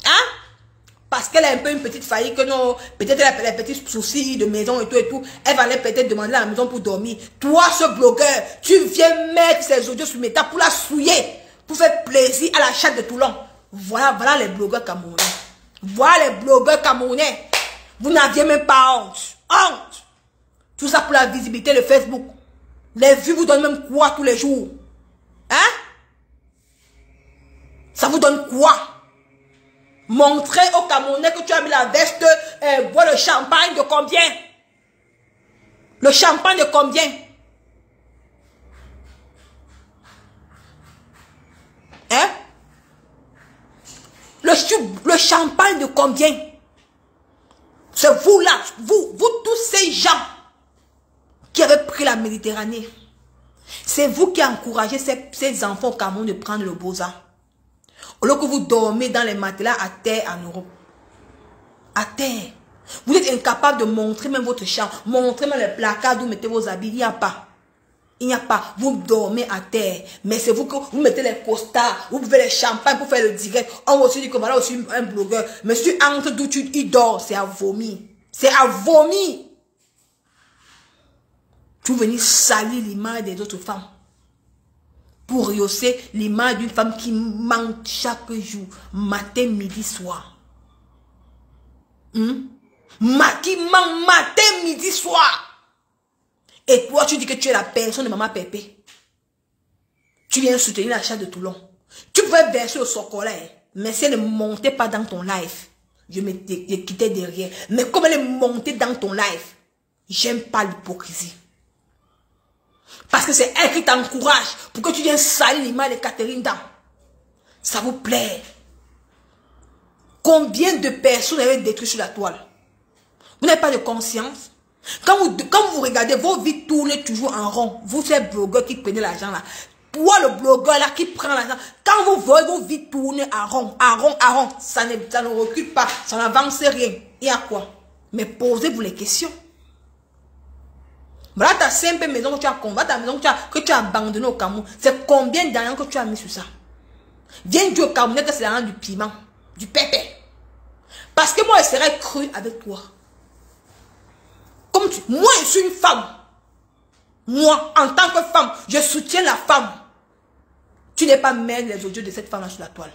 Hein? Parce qu'elle a un peu une petite faillite, que non, peut-être elle a des petits soucis de maison et tout. Elle va aller peut-être demander à la maison pour dormir. Toi, ce blogueur, tu viens mettre ses audios sur Meta pour la souiller, pour faire plaisir à la chatte de Toulon. Voilà les blogueurs camerounais. Voilà les blogueurs camerounais. Vous n'aviez même pas honte. Honte. Tout ça pour la visibilité de Facebook. Les vues vous donnent même quoi tous les jours? Hein? Ça vous donne quoi? Montrer aux Camerounais que tu as mis la veste, boire le champagne de combien? Le champagne de combien? Hein? Le champagne de combien? C'est vous là, vous tous ces gens qui avez pris la Méditerranée. C'est vous qui encouragez ces enfants au Cameroun de prendre le Boza. Au lieu que vous dormez dans les matelas à terre en Europe. À terre. Vous êtes incapable de montrer même votre chambre. Montrer même les placards où vous mettez vos habits. Il n'y a pas. Il n'y a pas. Vous dormez à terre. Mais c'est vous que vous mettez les costards. Vous buvez les champagnes pour faire le direct. On va aussi dire que voilà aussi un blogueur. Monsieur entre d'où il dort. C'est à vomir. C'est à vomir. Tu venez salir l'image des autres femmes. Pour rehausser l'image d'une femme qui manque chaque jour. Matin, midi, soir. Qui manque matin, midi, soir. Et toi, tu dis que tu es la personne de Maman Pépé. Tu viens soutenir la chatte de Toulon. Tu pouvais verser au scolaire. Mais si elle ne montait pas dans ton live, je quittais derrière. Mais comme elle est montée dans ton live, j'aime pas l'hypocrisie. Parce que c'est elle qui t'encourage pour que tu viennes salir l'image de Catherine Dan. Ça vous plaît? Combien de personnes avez détruit sur la toile? Vous n'avez pas de conscience? Quand vous regardez, vos vies tournent toujours en rond. Vous, ces blogueurs qui prenez l'argent là. Toi, le blogueur là qui prend l'argent. Quand vous voyez vos vies tourner en rond, ça ne recule pas, ça n'avance rien. Il y a quoi? Mais posez-vous les questions. Voilà ta simple maison que tu as convertie, ta maison que tu as abandonnée au Cameroun. C'est combien d'argent que tu as mis sur ça? Viens dire au Camerounais que c'est l'argent du piment, du pépé. Parce que moi, je serais cru avec toi. Moi, je suis une femme. Moi, en tant que femme, je soutiens la femme. Tu n'es pas maigre les audios de cette femme-là sur la toile.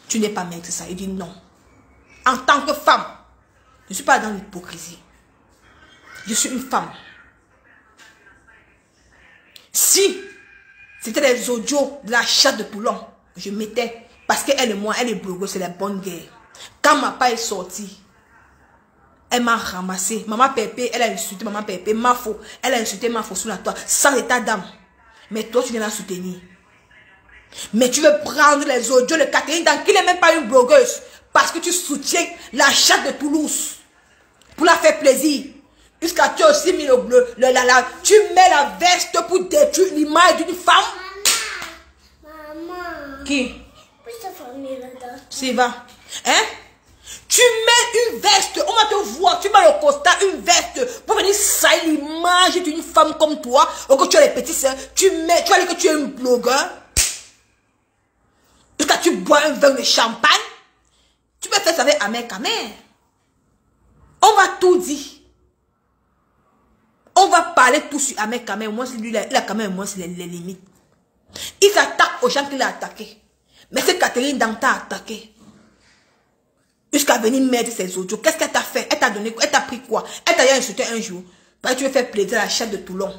Tu n'es pas maigre, c'est ça. Il dit non. En tant que femme, je ne suis pas dans l'hypocrisie. Je suis une femme. Si c'était les audios de la chatte de Toulon, je mettais, parce qu'elle et moi, elle est blogueuse, c'est la bonne guerre. Quand ma part est sortie, elle m'a ramassé. Maman Pépé, elle a insulté Maman Pépé, Mafo. Elle a insulté Mafo sous la toile, sans état d'âme. Mais toi, tu viens la soutenir. Mais tu veux prendre les audios de Catherine Dan, qui n'est même pas une blogueuse, parce que tu soutiens la chatte de Toulouse. Pour la faire plaisir. Jusqu'à tu as aussi mis le bleu. Tu mets la veste pour détruire l'image d'une femme. Maman. Qui? C'est va. Hein? Tu mets une veste, on va te voir, tu mets le costard, une veste, pour venir salir l'image d'une femme comme toi, ou que tu as les petits seins, tu vas dire que tu es une blogueur. Jusqu'à tu bois un verre de champagne, tu peux faire ça avec Amer Kamer. On va tout dire. On va parler tout sur Amer Kamer. Moi, lui, il a quand même moi, c'est les limites. Il s'attaque aux gens qu'il a attaqués. Mais c'est Catherine Dan t'a attaqué. Jusqu'à venir mettre ses audios. Qu'est-ce qu'elle t'a fait? Elle t'a donné quoi? Elle t'a pris quoi? Elle t'a insulté un jour. Parce que tu veux faire plaisir à la chatte de Toulon.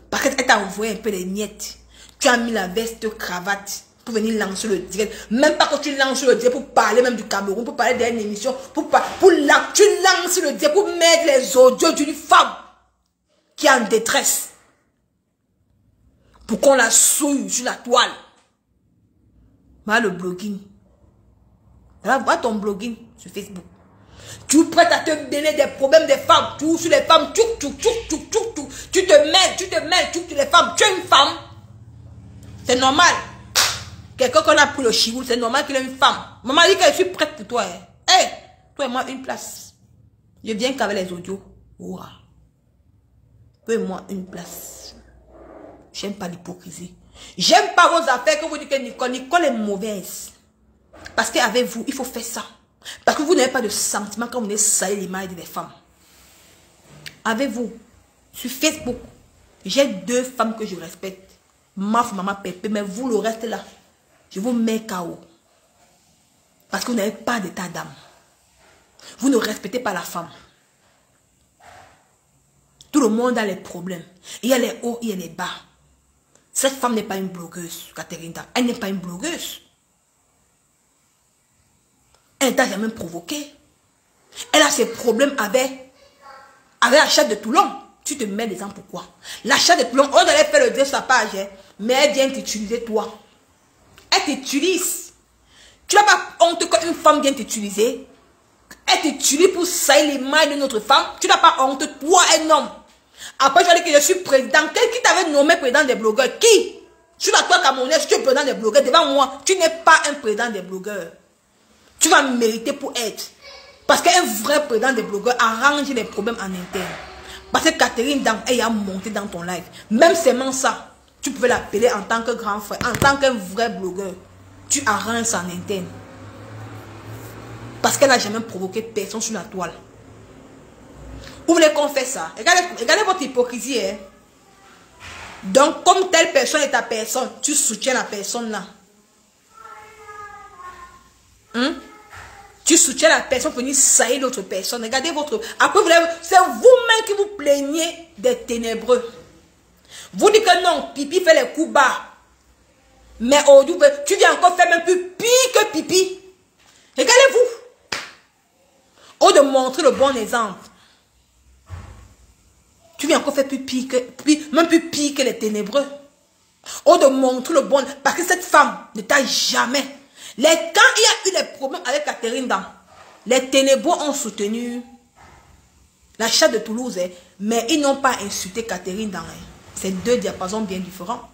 Parce qu'elle t'a envoyé un peu les miettes. Tu as mis la veste, cravate pour venir lancer le direct. Même pas que tu lances le direct pour parler même du Cameroun, pour parler d'une émission. Tu lances le direct pour mettre les audios d'une femme qui est en détresse. Pour qu'on la souille sur la toile. Voilà le blogging. Voilà ton blogging sur Facebook. Tu es prête à te mêler des problèmes des femmes. Tu sur les femmes. Tu te mêles sur les femmes. Tu es une femme. C'est normal. Quelqu'un qu'on a pris le chiboule, c'est normal qu'il ait une femme. Maman dit que je suis prête pour toi. Hey, toi et moi, une place. Je viens qu'avec les audios. Wow. Toi et moi, une place. J'aime pas l'hypocrisie. J'aime pas vos affaires que vous dites que Nicole est mauvaise. Parce qu'avec vous, il faut faire ça. Parce que vous n'avez pas de sentiment quand vous venez salir l'image des femmes. Avec vous, sur Facebook, j'ai 2 femmes que je respecte. Maf, maman, Pépé, mais vous, le reste là, je vous mets KO. Parce que vous n'avez pas d'état d'âme. Vous ne respectez pas la femme. Tout le monde a les problèmes. Il y a les hauts, il y a les bas. Cette femme n'est pas une blogueuse, Catherine Dan. Elle n'est pas une blogueuse. Elle t'a jamais provoqué. Elle a ses problèmes avec la chatte de Toulon. Tu te mets des ans pourquoi? La chatte de Toulon, on allait faire le dire sur sa page, hein, mais elle vient t'utiliser toi. Elle t'utilise. Tu n'as pas honte qu'une femme vienne t'utiliser? Elle t'utilise pour salir l'image de notre femme. Tu n'as pas honte, toi, un homme. Après, je vais dire que je suis président. Qui t'avait nommé président des blogueurs? Qui? Sur la toile camerounaise, tu es président des blogueurs. Devant moi, tu n'es pas un président des blogueurs. Tu vas mériter pour être. Parce qu'un vrai président des blogueurs arrange les problèmes en interne. Parce que Catherine Dan, elle a monté dans ton live. Même seulement ça, tu pouvais l'appeler en tant que grand frère, en tant qu'un vrai blogueur. Tu arranges en interne. Parce qu'elle n'a jamais provoqué personne sur la toile. Vous voulez qu'on fait ça? Regardez votre hypocrisie. Hein? Donc, comme telle personne est ta personne, tu soutiens la personne là. Tu soutiens la personne pour venir salir l'autre personne. Regardez votre... Après, c'est vous-même qui vous plaignez des ténébreux. Vous dites que non, Pipi fait les coups bas. Mais aujourd'hui, tu viens encore faire même plus pire que Pipi. Regardez-vous. Au de montrer le bon exemple. Tu viens encore faire plus pire que... Même plus pire que les ténébreux. Au de montrer le bon... Parce que cette femme ne t'a jamais... Quand il y a eu des problèmes avec Catherine Dan, les ténébreux ont soutenu la chatte de Toulouse, hein, mais ils n'ont pas insulté Catherine Dan. Hein. C'est 2 diapasons bien différents.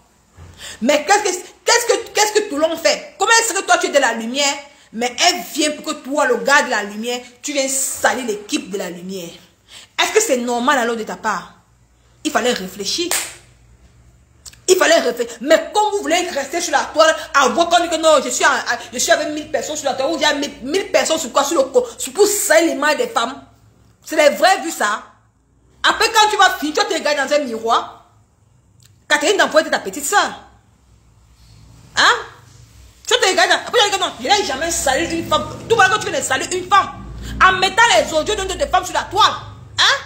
Mais qu'est-ce que Toulon fait? Comment est-ce que toi tu es de la lumière, mais elle vient pour que toi, le gars de la lumière, tu viens salir l'équipe de la lumière? Est-ce que c'est normal alors de ta part? Il fallait réfléchir. Il fallait réfléchir. Mais comme vous voulez rester sur la toile, à voir qu'on dit que non, je suis avec 1000 personnes sur la toile, ou j'ai 1000 personnes sur quoi? Sur le corps, pour salir les mains des femmes. C'est les vrais vues ça. Après, quand tu vas finir, tu vas te regarder dans un miroir. Catherine Dan était ta petite soeur. Hein? Tu te regardes. Après, tu vas dire que non, je n'ai jamais sali une femme. Tout le monde, tu viens de salir une femme. En mettant les audios d'une de femmes sur la toile. Hein?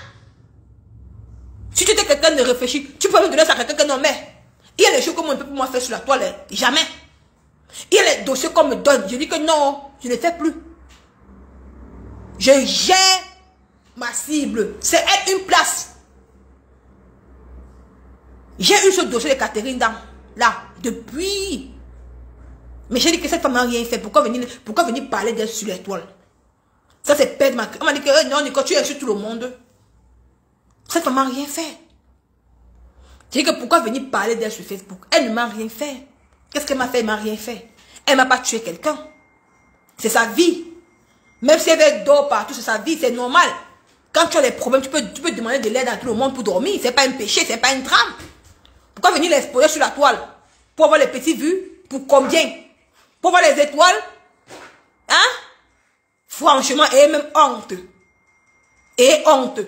Si tu étais quelqu'un de réfléchi, tu peux me donner ça à quelqu'un que non, mais. Il y a les choses qu'on ne peut pas faire sur la toile. Jamais. Il y a les dossiers qu'on me donne. Je dis que non, je ne les fais plus. Je gère ma cible. C'est être une place. J'ai eu ce dossier de Catherine dans, là, depuis. Mais j'ai dit que cette femme n'a rien fait. Pourquoi venir parler d'elle sur les toiles? Ça, c'est perdre ma... On m'a dit que non, Nico, tu insultes tout le monde. Cette femme n'a rien fait. J'ai dit que pourquoi venir parler d'elle sur Facebook? Elle ne m'a rien fait. Qu'est-ce qu'elle m'a fait? Elle ne m'a rien fait. Elle ne m'a pas tué quelqu'un. C'est sa vie. Même si elle dort partout, c'est sa vie, c'est normal. Quand tu as des problèmes, tu peux demander de l'aide à tout le monde pour dormir. C'est pas un péché, c'est pas une drame. Pourquoi venir l'exposer sur la toile? Pour avoir les petites vues? Pour combien? Pour voir les étoiles? Hein? Franchement, et même honte. Et honte.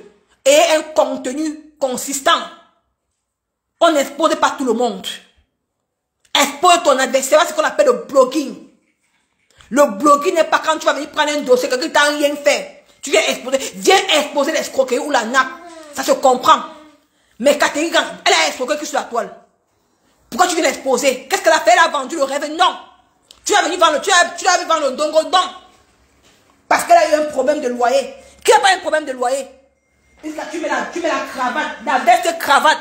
Et un contenu consistant. On n'expose pas tout le monde. Expose ton adversaire, c'est ce qu'on appelle le blogging. Le blogging n'est pas quand tu vas venir prendre un dossier, quelqu'un t'a rien fait. Tu viens exposer l'escroquerie ou la nappe. Ça se comprend. Mais Catherine, elle a escroqué sur la toile. Pourquoi tu viens l'exposer? Qu'est-ce qu'elle a fait? Elle a vendu le rêve? Non. Tu vas venir vendre le dongo, non. Parce qu'elle a eu un problème de loyer. Qui n'a pas un problème de loyer? Tu mets la cravate, la veste cravate,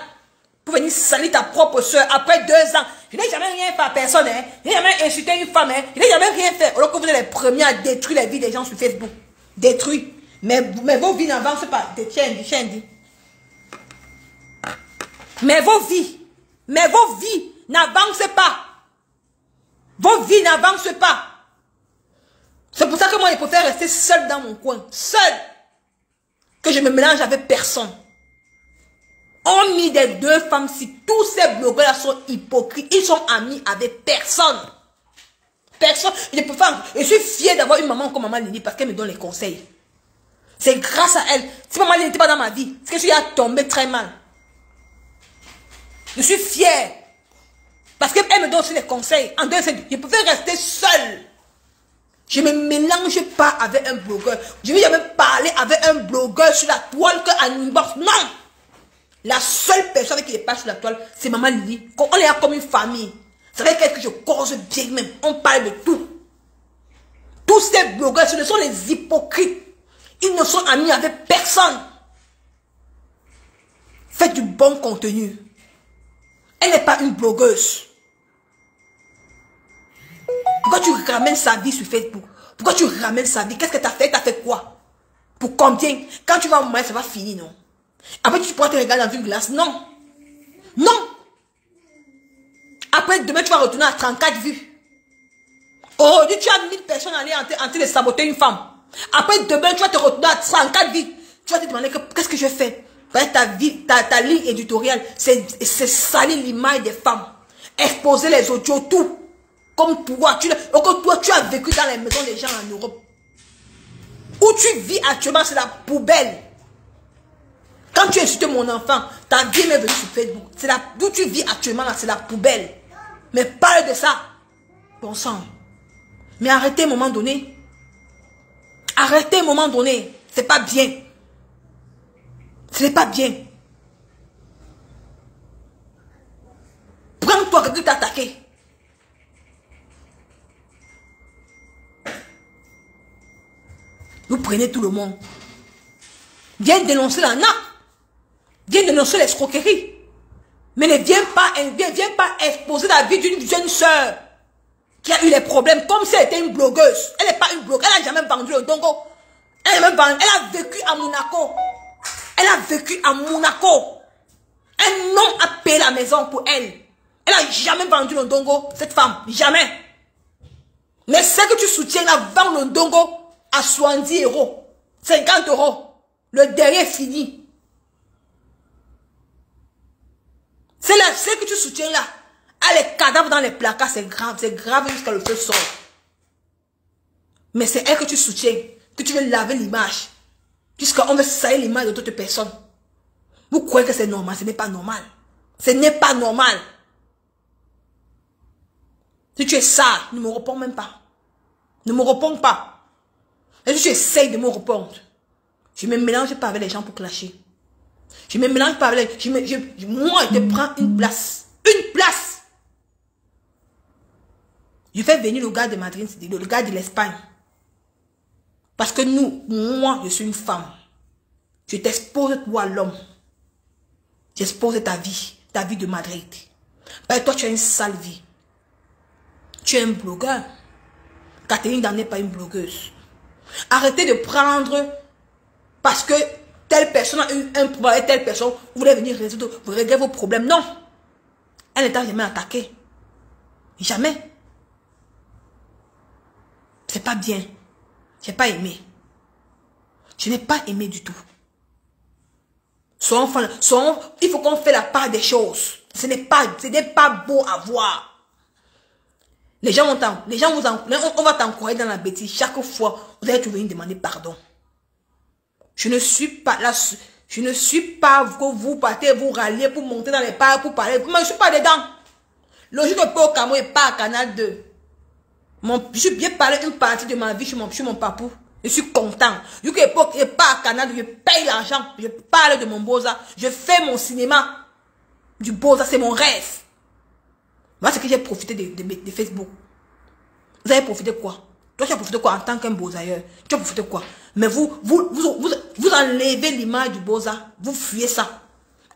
pour venir salir ta propre soeur après 2 ans. Je n'ai jamais rien fait à personne. Hein. Je n'ai jamais insulté une femme. Hein. Je n'ai jamais rien fait. Alors que vous êtes les premiers à détruire les vies des gens sur Facebook. Détruire. Mais vos vies n'avancent pas. Tiens, dit. Mais vos vies n'avancent pas. Vos vies n'avancent pas. C'est pour ça que moi, je préfère rester seul dans mon coin. Seul. Que je me mélange avec personne. Hormis des 2 femmes, si tous ces blogueurs-là sont hypocrites, ils sont amis avec personne. Personne. Je suis fière d'avoir une maman comme Maman Lily parce qu'elle me donne les conseils. C'est grâce à elle. Si Maman Lily n'était pas dans ma vie, c'est que je suis tombée très mal. Je suis fière. Parce qu'elle me donne aussi les conseils. En deux, je préfère rester seule. Je ne me mélange pas avec un blogueur. Je ne vais jamais parler avec un blogueur sur la toile qu'en inbox. Non! La seule personne avec qui je parle sur la toile, c'est Maman Lily. On est là comme une famille. C'est avec elle que je cause bien même. On parle de tout. Tous ces blogueurs, ce sont les hypocrites. Ils ne sont amis avec personne. Faites du bon contenu. Elle n'est pas une blogueuse. Pourquoi tu ramènes sa vie sur Facebook? Pourquoi tu ramènes sa vie? Qu'est-ce que tu as fait? Tu as fait quoi? Pour combien? Quand tu vas mourir, ça va finir, non? Après, tu pourras te regarder dans une glace. Non. Non. Après, demain, tu vas retourner à 34 vues. Aujourd'hui, tu as 1000 personnes aller en train de saboter une femme. Après, demain, tu vas te retourner à 34 vues. Tu vas te demander qu'est-ce que je fais? Ta vie, ta ligne éditoriale, c'est salir l'image des femmes. Exposer les audios, tout. Comme toi, tu as vécu dans les maisons des gens en Europe. Où tu vis actuellement, c'est la poubelle. Quand tu insultes mon enfant, ta vie m'est venue sur Facebook. D'où tu vis actuellement, là, c'est la poubelle. Mais parle de ça. Bon sang. Mais arrêtez à un moment donné. Arrêtez à un moment donné. C'est pas bien. Ce n'est pas bien. Prends-toi quelqu'un qui t'a attaqué. Vous prenez tout le monde. Viens dénoncer la nappe. Viens dénoncer l'escroquerie. Mais ne viens pas exposer la vie d'une jeune soeur qui a eu des problèmes comme si elle était une blogueuse. Elle n'est pas une blogueuse. Elle n'a jamais vendu le dongo. Elle a vécu à Monaco. Elle a vécu à Monaco. Un homme a payé la maison pour elle. Elle n'a jamais vendu le dongo, cette femme. Jamais. Mais c'est que tu soutiens là, vend le dongo à 70 €. 50 €. Le dernier fini. C'est là, c'est que tu soutiens là. Ah, les cadavres dans les placards, c'est grave jusqu'à le feu sort. Mais c'est elle que tu soutiens, que tu veux laver l'image. Jusqu'à on veut salir l'image de d'autres personnes. Vous croyez que c'est normal? Ce n'est pas normal. Ce n'est pas normal. Si tu es sale, ne me réponds même pas. Ne me réponds pas. Et si tu essayes de me répondre, je ne me mélange pas avec les gens pour clasher. Je ne me mélange pas avec les gens. Moi, je te prends une place. Une place. Je fais venir le gars de Madrid, le gars de l'Espagne. Parce que moi, je suis une femme. Je t'expose toi l'homme. J'expose ta vie. ta vie de Madrid. Ben, toi, tu as une sale vie. Tu es un blogueur. Catherine Dan n'est pas une blogueuse. Arrêtez de prendre parce que telle personne a eu un problème avec telle personne, vous voulez venir résoudre, vous régler vos problèmes. Non. Elle n'est jamais attaquée. Jamais. C'est pas bien. J'ai pas aimé. Je n'ai pas aimé du tout. Il faut qu'on fait la part des choses. Ce n'est pas beau à voir. Les gens on va t'encourager dans la bêtise. Chaque fois, vous allez toujours venir demander pardon. Je ne suis pas là. Je ne suis pas que vous partez, vous ralliez pour monter dans les parcs, pour parler. Moi, je ne suis pas dedans. Logique que pas au Cameroun et pas à Canal 2. Je suis bien parlé une partie de ma vie chez mon papou. Je suis content. Vu que l'époque n'est pas à Canal 2, je paye l'argent. Je parle de mon Boza. Je fais mon cinéma. Du Boza, c'est mon rêve. Moi, c'est que j'ai profité de Facebook. Vous avez profité quoi? Toi, tu as profité quoi en tant qu'un Bozailleur? Tu as profité quoi? Mais vous enlevez l'image du Boza. Vous fuyez ça.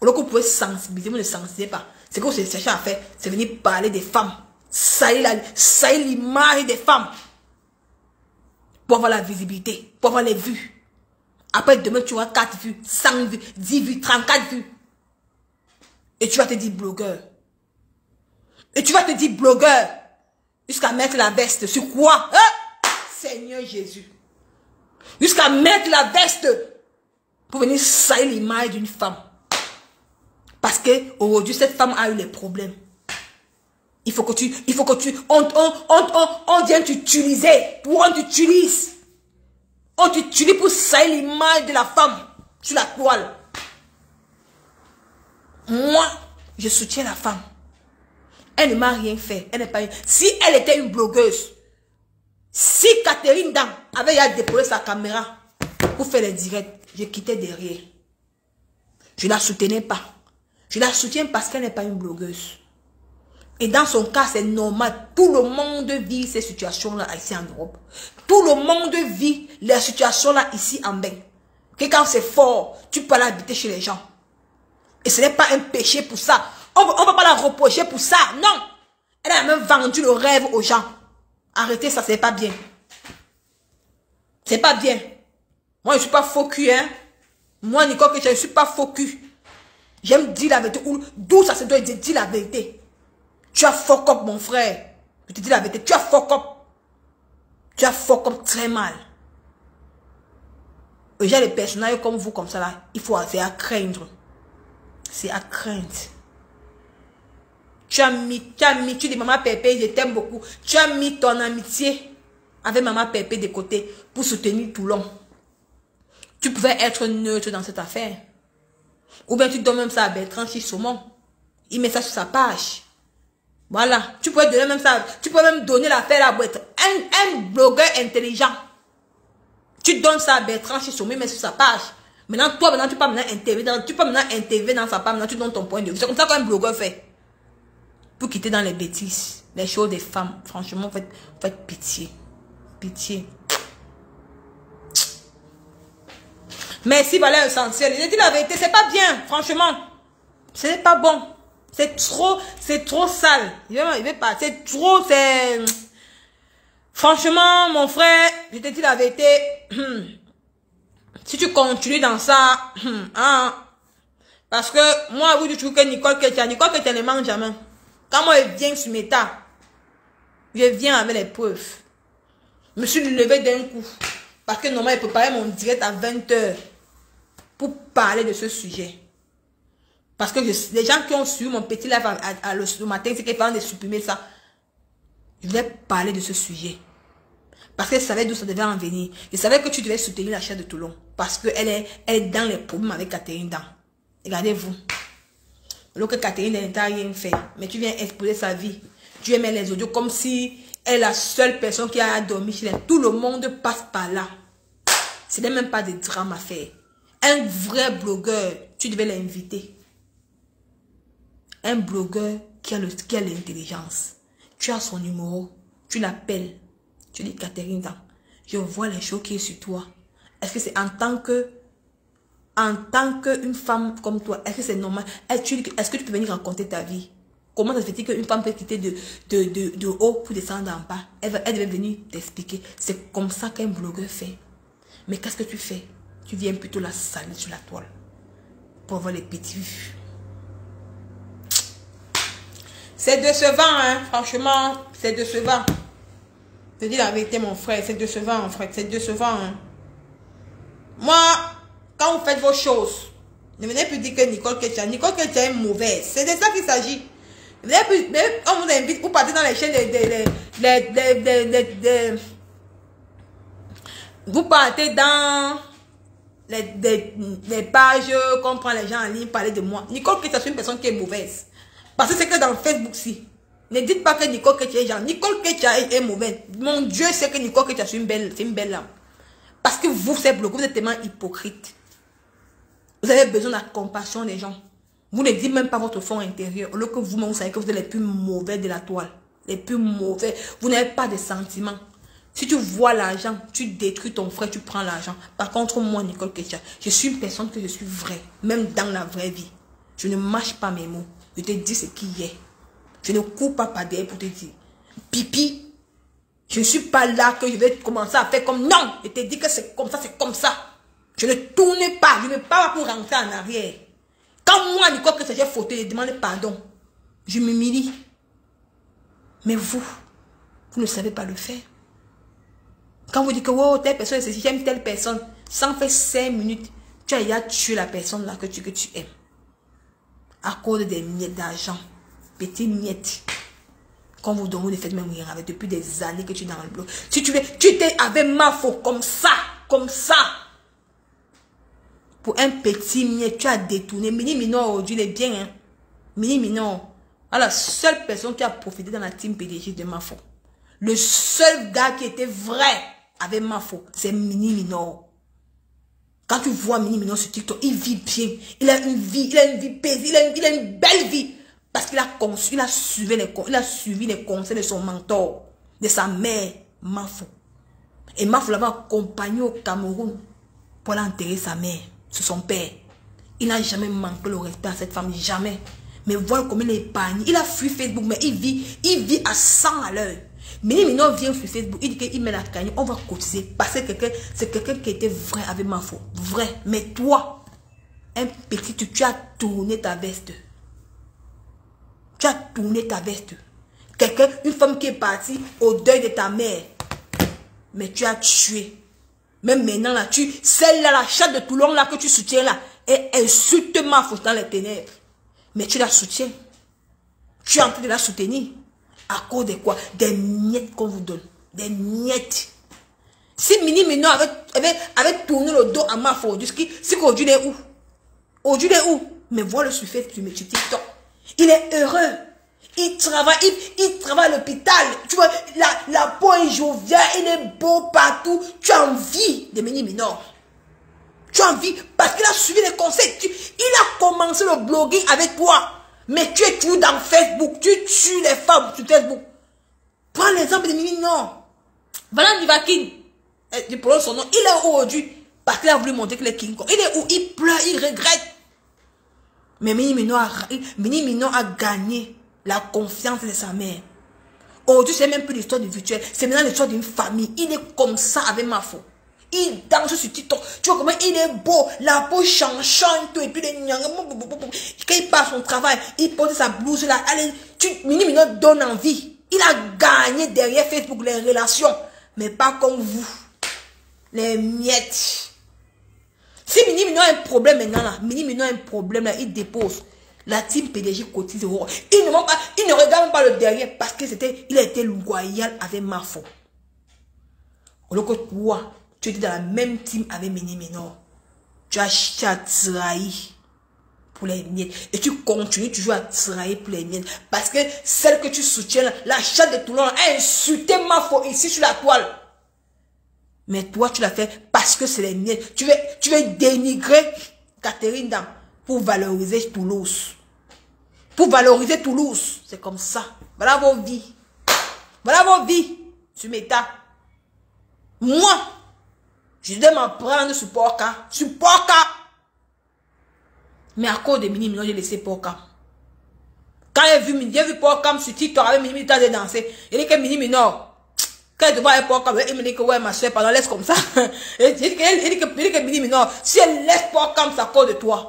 Alors que vous pouvez sensibiliser, vous ne sensibilisez pas. C'est que vous cherchez à faire, c'est venir parler des femmes. Salir l'image des femmes. Pour avoir la visibilité, pour avoir les vues. Après, demain, tu auras 4 vues, 5 vues, 10 vues, 34 vues. Et tu vas te dire blogueur. Jusqu'à mettre la veste. Sur quoi? Seigneur Jésus. Jusqu'à mettre la veste. Pour venir salir l'image d'une femme. Parce que aujourd'hui, cette femme a eu les problèmes. On vient t'utiliser. On t'utilise. On t'utilise pour salir l'image de la femme sur la toile. Moi, je soutiens la femme. Elle ne m'a rien fait. Elle n'est pas une... Si elle était une blogueuse, si Catherine Dan avait à déposer sa caméra pour faire les directs, je quittais derrière. Je ne la soutenais pas. Je la soutiens parce qu'elle n'est pas une blogueuse. Et dans son cas, c'est normal. Tout le monde vit ces situations-là ici en Europe. Tout le monde vit les situations-là ici en bain. Que quand c'est fort, tu peux l'habiter chez les gens. Et ce n'est pas un péché pour ça. On ne va pas la reprocher pour ça. Non. Elle a même vendu le rêve aux gens. Arrêtez ça, c'est pas bien. C'est pas bien. Moi, je ne suis pas faux cul, hein. Moi, Nicole, je ne suis pas faux cul. J'aime dire la vérité. D'où ça se doit dire la vérité. Tu as fuck up, mon frère. Je te dis la vérité. Tu as fuck up. Tu as fuck up très mal. J'ai les personnages comme vous, comme ça là. Il faut faire à craindre. C'est à craindre. Tu dis maman Pépé, je t'aime beaucoup. Tu as mis ton amitié avec maman Pépé de côté pour soutenir Toulon. Tu pouvais être neutre dans cette affaire. Ou bien tu donnes même ça à Bertrand Chisaumon. Il met ça sur sa page. Voilà. Tu peux donner même ça. Tu peux même donner l'affaire à Bertrand. Un blogueur intelligent. Tu donnes ça à Bertrand Chisaumon, il met sur sa page. Maintenant, toi, tu peux maintenant intervenir dans sa page. Maintenant, tu donnes ton point de vue. C'est comme ça qu'un blogueur fait. Pour quitter dans les bêtises. Les choses des femmes. Franchement, faites pitié. Pitié. Merci, Valère Essentiel. J'ai dit la vérité, c'est pas bien, franchement. C'est pas bon. C'est trop sale. Il veut pas. C'est trop, c'est... Franchement, mon frère, je te dis la vérité. Si tu continues dans ça, hein, parce que moi, vous dites que Nicole Ketia ne mange jamais. Quand moi, je viens sur mes tas, je viens avec les preuves. Je me suis levé d'un coup. Parce que normalement, je préparais mon direct à 20 h. Pour parler de ce sujet. Parce que les gens qui ont suivi mon petit live le matin, c'est qu'ils fallait de supprimer ça. Je voulais parler de ce sujet. Parce que je savais d'où ça devait en venir. Je savais que tu devais soutenir la chaîne de Toulon. Parce qu'elle est dans les problèmes avec Catherine Dan. Regardez-vous. Alors que Catherine Dan n'a rien fait. Mais tu viens exposer sa vie. Tu aimais les audios comme si elle est la seule personne qui a dormi chez elle. Tout le monde passe par là. Ce n'est même pas de drame à faire. Un vrai blogueur, tu devais l'inviter. Un blogueur qui a l'intelligence. Tu as son numéro. Tu l'appelles. Tu dis, Catherine Dan, je vois les choses qui sont sur toi. Est-ce que c'est en tant que En tant qu'une femme comme toi, est-ce que c'est normal? Est-ce que tu peux venir raconter ta vie? Comment ça se fait qu'une femme peut quitter de haut pour descendre en bas? Elle devait venir t'expliquer. C'est comme ça qu'un blogueur fait. Mais qu'est-ce que tu fais? Tu viens plutôt la salir sur la toile pour avoir les petits vues. C'est décevant, hein? Franchement, c'est décevant. Je te dis la vérité, mon frère, c'est décevant, frère, c'est décevant. Hein? Moi, quand vous faites vos choses, ne venez plus dire que Nicole Ketia est mauvaise. C'est de ça qu'il s'agit. On vous invite, vous partez dans les chaînes vous partez dans les pages qu'on prend les gens en ligne, parler de moi. Nicole Ketia, c'est une personne qui est mauvaise. Parce que c'est que dans Facebook, si. Ne dites pas que Nicole Ketia est genre. Nicole Ketia est mauvaise. Mon Dieu sait que Nicole Ketia, c'est une belle âme. Parce que vous, c'est bloqué, vous êtes tellement hypocrite. Vous avez besoin de la compassion des gens. Vous ne dites même pas votre fond intérieur. Au lieu que vous-même, vous savez que vous êtes les plus mauvais de la toile. Les plus mauvais. Vous n'avez pas de sentiments. Si tu vois l'argent, tu détruis ton frère, tu prends l'argent. Par contre, moi, Nicole Ketia, je suis une personne que je suis vraie. Même dans la vraie vie. Je ne mâche pas mes mots. Je te dis ce qui est. Je ne cours pas par derrière pour te dire. Pipi, je ne suis pas là que je vais commencer à faire comme... Non, je te dis que c'est comme ça, c'est comme ça. Je ne tourne pas, je ne parle pas pour rentrer en arrière. Quand moi, Nicole Ketia, j'ai fauté, je demande pardon. Je m'humilie. Mais vous ne savez pas le faire. Quand vous dites que oh, telle personne, j'aime telle personne, sans faire 5 minutes, tu as déjà tué la personne là que tu aimes. À cause des miettes d'argent. Petites miettes. Quand vous dormez, vous ne faites même rien avec depuis des années que tu es dans le blog. Si tu veux, tu t'es avec ma faute comme ça. Comme ça. Pour un petit miette, tu as détourné. Mini Minor aujourd'hui, il est bien. Hein? Mini Minor. La seule personne qui a profité dans la team PDG de ma faute. Le seul gars qui était vrai avec ma faute, c'est Mini Minor. Quand tu vois Mini Minor sur TikTok, il vit bien. Il a une vie paisible. Il a une belle vie. Parce qu'il a suivi les conseils de son mentor, de sa mère, Mafo. Et Mafo l'avait accompagné au Cameroun pour l'enterrer sa mère, c'est son père. Il n'a jamais manqué le respect à cette femme, jamais. Mais voilà comment il est épargné. Il a fui Facebook, mais il vit à 100 à l'heure. Mini Minor vient sur Facebook, il dit qu'il met la cagnotte, on va cotiser. Parce que c'est quelqu'un qui était vrai avec Mafo. Vrai. Mais toi, un petit, tu as tourné ta veste. Tu as tourné ta veste. Quelqu'un, une femme qui est partie au deuil de ta mère. Mais tu as tué. Même maintenant, là, celle-là, la chatte de Toulon, là, que tu soutiens, là, et insulte ma faute dans les ténèbres. Mais tu la soutiens. Tu es en train de la soutenir. À cause de quoi? Des miettes qu'on vous donne. Des miettes. Si Mini Minor avait tourné le dos à ma faute, c'est qu'aujourd'hui, il est où? Aujourd'hui, il est où? Mais vois le sur Facebook, sur TikTok. Il est heureux. Il travaille à l'hôpital. Tu vois, la peau est joviale, il est beau partout. Tu as envie de Mini Minor. Tu as envie parce qu'il a suivi les conseils. Il a commencé le blogging avec toi. Mais tu es toujours dans Facebook. Tu tues les femmes sur Facebook. Prends l'exemple de Mini Minor. Valan Divakin. Je prononce son nom. Il est où aujourd'hui? Parce qu'il a voulu montrer qu'il est King Kong. Il est où? Il pleure, il regrette. Mais Mini Minor a gagné la confiance de sa mère. Aujourd'hui, c'est même plus l'histoire du virtuel. C'est maintenant l'histoire d'une famille. Il est comme ça avec ma faute. Il danse sur TikTok. Tu vois comment il est beau. La peau change tout. Et puis quand il part son travail, il porte sa blouse là. Allez, Mini Minor donne envie. Il a gagné derrière Facebook les relations. Mais pas comme vous. Les miettes. Si Mini Minor a un problème maintenant là, Mini Minor a un problème là, il dépose. La team PDG cotise. Il ne regarde même pas le derrière parce que il a été loyal avec Mafo. Au lieu que toi, tu étais dans la même team avec Mini Minor. Tu as trahi pour les miettes. Et tu continues toujours à trahir pour les miettes. Parce que celle que tu soutiens, la chatte de Toulon, a insulté Mafo ici sur la toile. Mais toi, tu l'as fait parce que c'est les miettes. Tu veux dénigrer Catherine Dam pour valoriser Toulouse. Pour valoriser Toulouse. C'est comme ça. Voilà vos vies. Voilà vos vies. Tu m'étais. Moi, je dois m'en prendre sur Porca. Sur Porca. Mais à cause de Mini Minor, j'ai laissé Porcam. Quand j'ai vu Porcam sur TikTok avec Mini Minor de danser, il dit que Mini Minor, quand il te voit avec Porcam, il me dit que ouais, ma soeur, pardon, laisse comme ça. Il dit que Mini Minor, si elle laisse Porcam, c'est à cause de toi.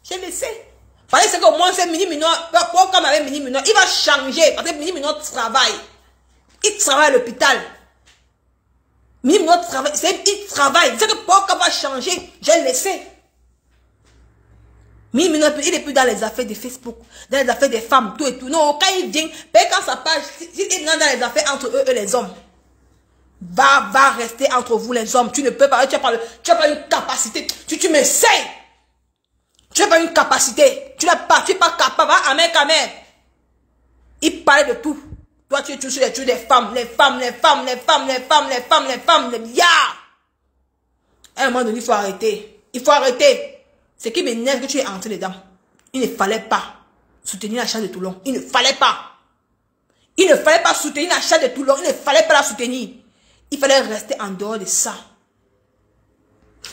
J'ai laissé. Parce que au moins, c'est Mini Minor, Porcam avec Mini Minor, il va changer. Parce que Mini Minor travaille. Il travaille à l'hôpital. Mini Minor travaille. Il travaille. C'est que Porcam va changer. J'ai laissé. Mini Minor, il n'est plus dans les affaires de Facebook, dans les affaires des femmes, tout et tout. Non, quand il vient, quand sa page, il est dans les affaires entre eux et les hommes. Va rester entre vous les hommes. Tu ne peux pas, tu n'as pas une capacité. Tu m'essayes. Tu n'as pas une capacité. Tu n'es pas capable. Amen. Il parlait de tout. Toi, tu es toujours les trucs des femmes. Les milliards. À un moment donné, il faut arrêter. Ce qui m'énerve, que tu es entré dedans. Il ne fallait pas soutenir la chasse de Toulon. Il ne fallait pas soutenir la chasse de Toulon. Il ne fallait pas la soutenir. Il fallait rester en dehors de ça.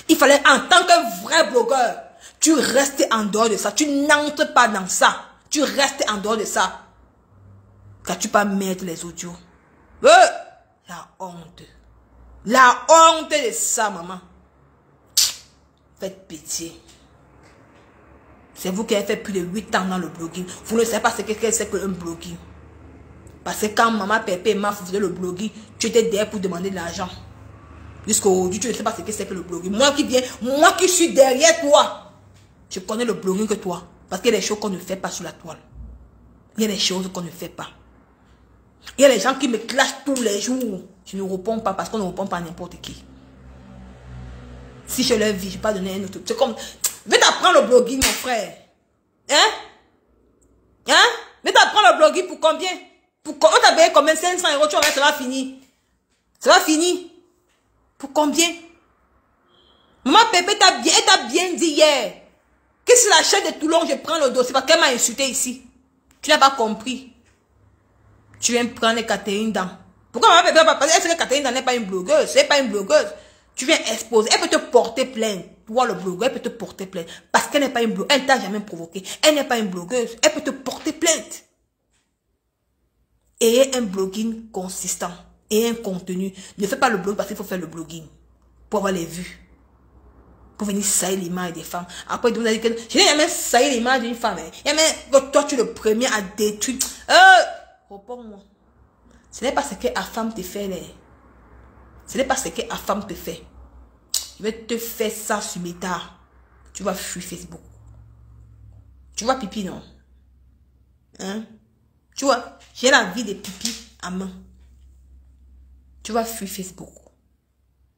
Il fallait, en tant que vrai blogueur, tu restes en dehors de ça. Tu n'entres pas dans ça. Tu restes en dehors de ça. Car tu peux mettre les audios. La honte. La honte de ça, maman. Faites pitié. C'est vous qui avez fait plus de 8 ans dans le blogging. Vous ne savez pas ce que c'est que un blogging. Parce que quand maman Pépé et ma faisait le blogging, tu étais derrière pour demander de l'argent. Jusqu'aujourd'hui, tu ne sais pas ce que c'est que le blogging. Moi qui suis derrière toi, je connais le blogging que toi. Parce qu'il y a des choses qu'on ne fait pas sur la toile. Il y a des choses qu'on ne fait pas. Il y a des gens qui me clashent tous les jours. Je ne réponds pas parce qu'on ne répond pas à n'importe qui. Si je leur vis, je ne vais pas donner un autre. C'est comme... vais t'apprendre le blogging, mon frère. Vais t'apprendre le blogging pour combien? On t'a payé combien? 500 €, tu vois, ça va finir. Ça va finir. Pour combien? Maman Pépé t'a bien dit hier que si la chaîne de Toulon, je prends le dossier parce qu'elle m'a insulté ici. Tu n'as pas compris. Tu viens prendre Catherine Dan. Pourquoi maman Pépé va pas? Est-ce que Catherine Dan n'est pas une blogueuse? C'est pas une blogueuse. Tu viens exposer. Elle peut te porter plainte. Toi, le blogueur, elle peut te porter plainte. Parce qu'elle n'est pas une blogueuse. Elle ne t'a jamais provoqué. Elle n'est pas une blogueuse. Elle peut te porter plainte. Ayez un blogging consistant. Et un contenu. Ne fais pas le blog parce qu'il faut faire le blogging. Pour avoir les vues. Pour venir saillir l'image des femmes. Après, vous avez dit que je n'ai jamais sailli l'image d'une femme. Toi, tu es le premier à détruire. Réponds-moi. Ce n'est pas ce que la femme te fait. Ce n'est pas ce que la femme te fait. Je vais te faire ça sur mes tas. Tu vas fuir Facebook. Tu vois pipi, non? Tu vois, j'ai la vie des pipis à main. Tu vas fuir Facebook.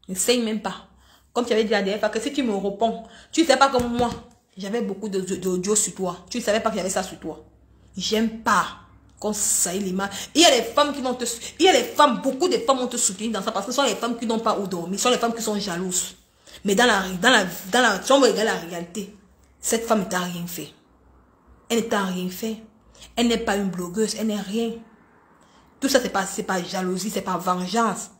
N'essaye même pas. Comme tu avais dit la dernière fois, que si tu me réponds, tu ne sais pas comme moi. J'avais beaucoup d'audio sur toi. Tu ne savais pas qu'il y avait ça sur toi. J'aime pas qu'on saille l'image. Il y a des femmes qui vont te... Il y a des femmes, beaucoup de femmes vont te soutenir dans ça parce que ce sont les femmes qui n'ont pas où dormir. Ce sont les femmes qui sont jalouses. Mais si on regarde la réalité, cette femme ne t'a rien fait. Elle ne t'a rien fait. Elle n'est pas une blogueuse. Elle n'est rien. Tout ça, c'est pas jalousie, c'est pas vengeance.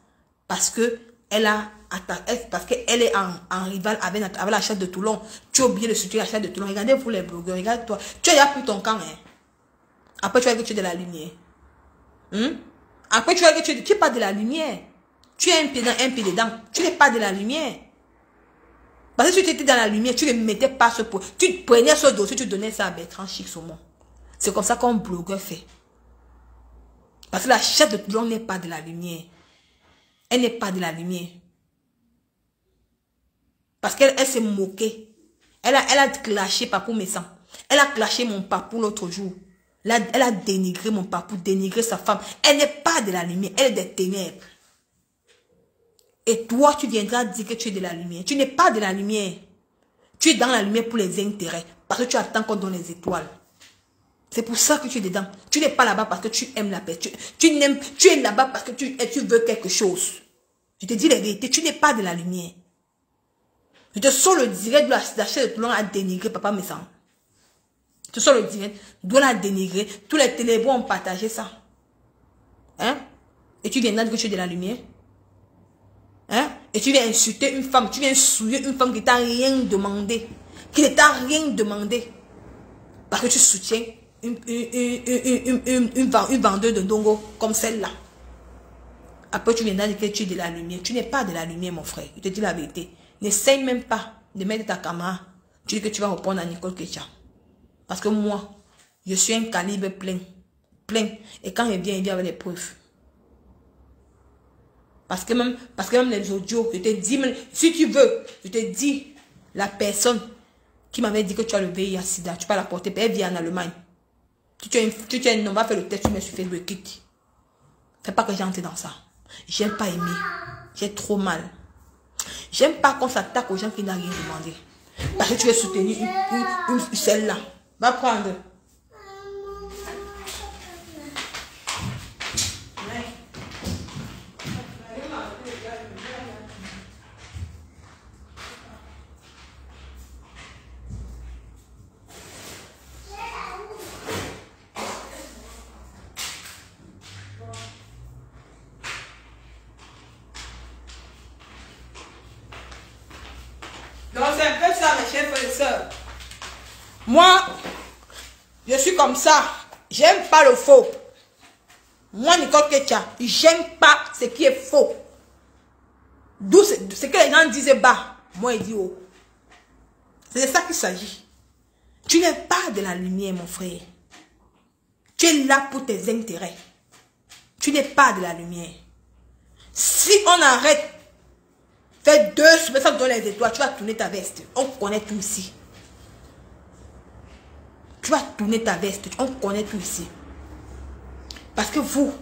Parce que elle est en rival avec la chasse de Toulon. Tu as oublié de soutenir la chasse de Toulon. Regardez-vous les blogueurs, regarde-toi. Tu as pris ton camp. Après, tu vas dire que tu es de la lumière. Après, tu vas dire que tu n'es pas de la lumière. Tu es un pied dedans. Tu n'es pas de la lumière. Parce que si tu étais dans la lumière, tu ne mettais pas ce point. Tu prenais ce dossier, tu donnais ça à Bertrand Chic Saumon. C'est comme ça qu'un blogueur fait. Parce que la chasse de Toulon n'est pas de la lumière. Elle n'est pas de la lumière. Parce qu'elle s'est moquée. Elle a clashé Papou Messan. Elle a clashé mon papou l'autre jour. Elle a dénigré mon papou, dénigré sa femme. Elle n'est pas de la lumière, elle est des ténèbres. Et toi, tu viendras dire que tu es de la lumière. Tu n'es pas de la lumière. Tu es dans la lumière pour les intérêts. Parce que tu attends qu'on donne les étoiles. C'est pour ça que tu es dedans. Tu n'es pas là-bas parce que tu aimes la paix. Tu es là-bas parce que tu veux quelque chose. Je te dis la vérité, tu n'es pas de la lumière. Je te sors le direct de la chaîne de Toulon à dénigrer Papa Messan. Je te sors le direct, doit la dénigrer. Tous les télébrons ont partagé ça. Et tu viens dire que tu es de la lumière. Et tu viens insulter une femme, tu viens souiller une femme qui t'a rien demandé. qui ne t'a rien demandé. Parce que tu soutiens une vendeuse de Ndongo comme celle-là. Après, tu viendras dire que tu es de la lumière. Tu n'es pas de la lumière, mon frère. Je te dis la vérité. N'essaye même pas de mettre ta caméra. Tu dis que tu vas répondre à Nicole Ketia. Parce que moi, je suis un calibre plein. Plein. Et quand il vient avec les preuves. Parce que même les audios, je te dis, si tu veux, je te dis, la personne qui m'avait dit que tu as le VIH-Sida, tu peux la porter, elle vient en Allemagne. Tu es un homme, va faire le test, tu mets sur Facebook, quitte. Fais pas que j'entre dans ça. J'aime pas aimer. J'ai trop mal. J'aime pas qu'on s'attaque aux gens qui n'ont rien demandé. Parce que tu veux soutenir celle-là. Va prendre. Donc c'est un peu ça, mes chers frères et sœurs. Moi, je suis comme ça. J'aime pas le faux. Moi, Nicole Ketia, j'aime pas ce qui est faux. D'où ce que les gens disaient bas. Moi, il dit haut. C'est de ça qu'il s'agit. Tu n'es pas de la lumière, mon frère. Tu es là pour tes intérêts. Tu n'es pas de la lumière. Si on arrête, fais 2 super dans les étoiles, tu vas tourner ta veste. On connaît tout ici. Tu vas tourner ta veste. On connaît tout ici. Parce que vous,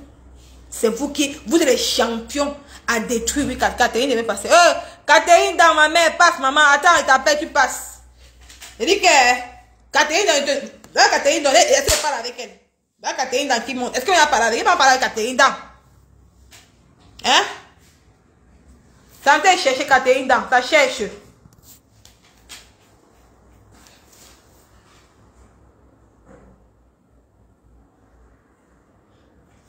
c'est vous êtes les champions à détruire. Oui, Catherine devait passer. Catherine dans ma mère, passe maman. Attends, elle t'appelle, tu passes. Je dis que Catherine dans Catherine dans elle se parle avec elle. Là, Catherine dans qui monte. Est-ce qu'on va parler avec elle? Il va parler avec Catherine dans. Hein? Ça en chercher Catherine dans. Ça cherche.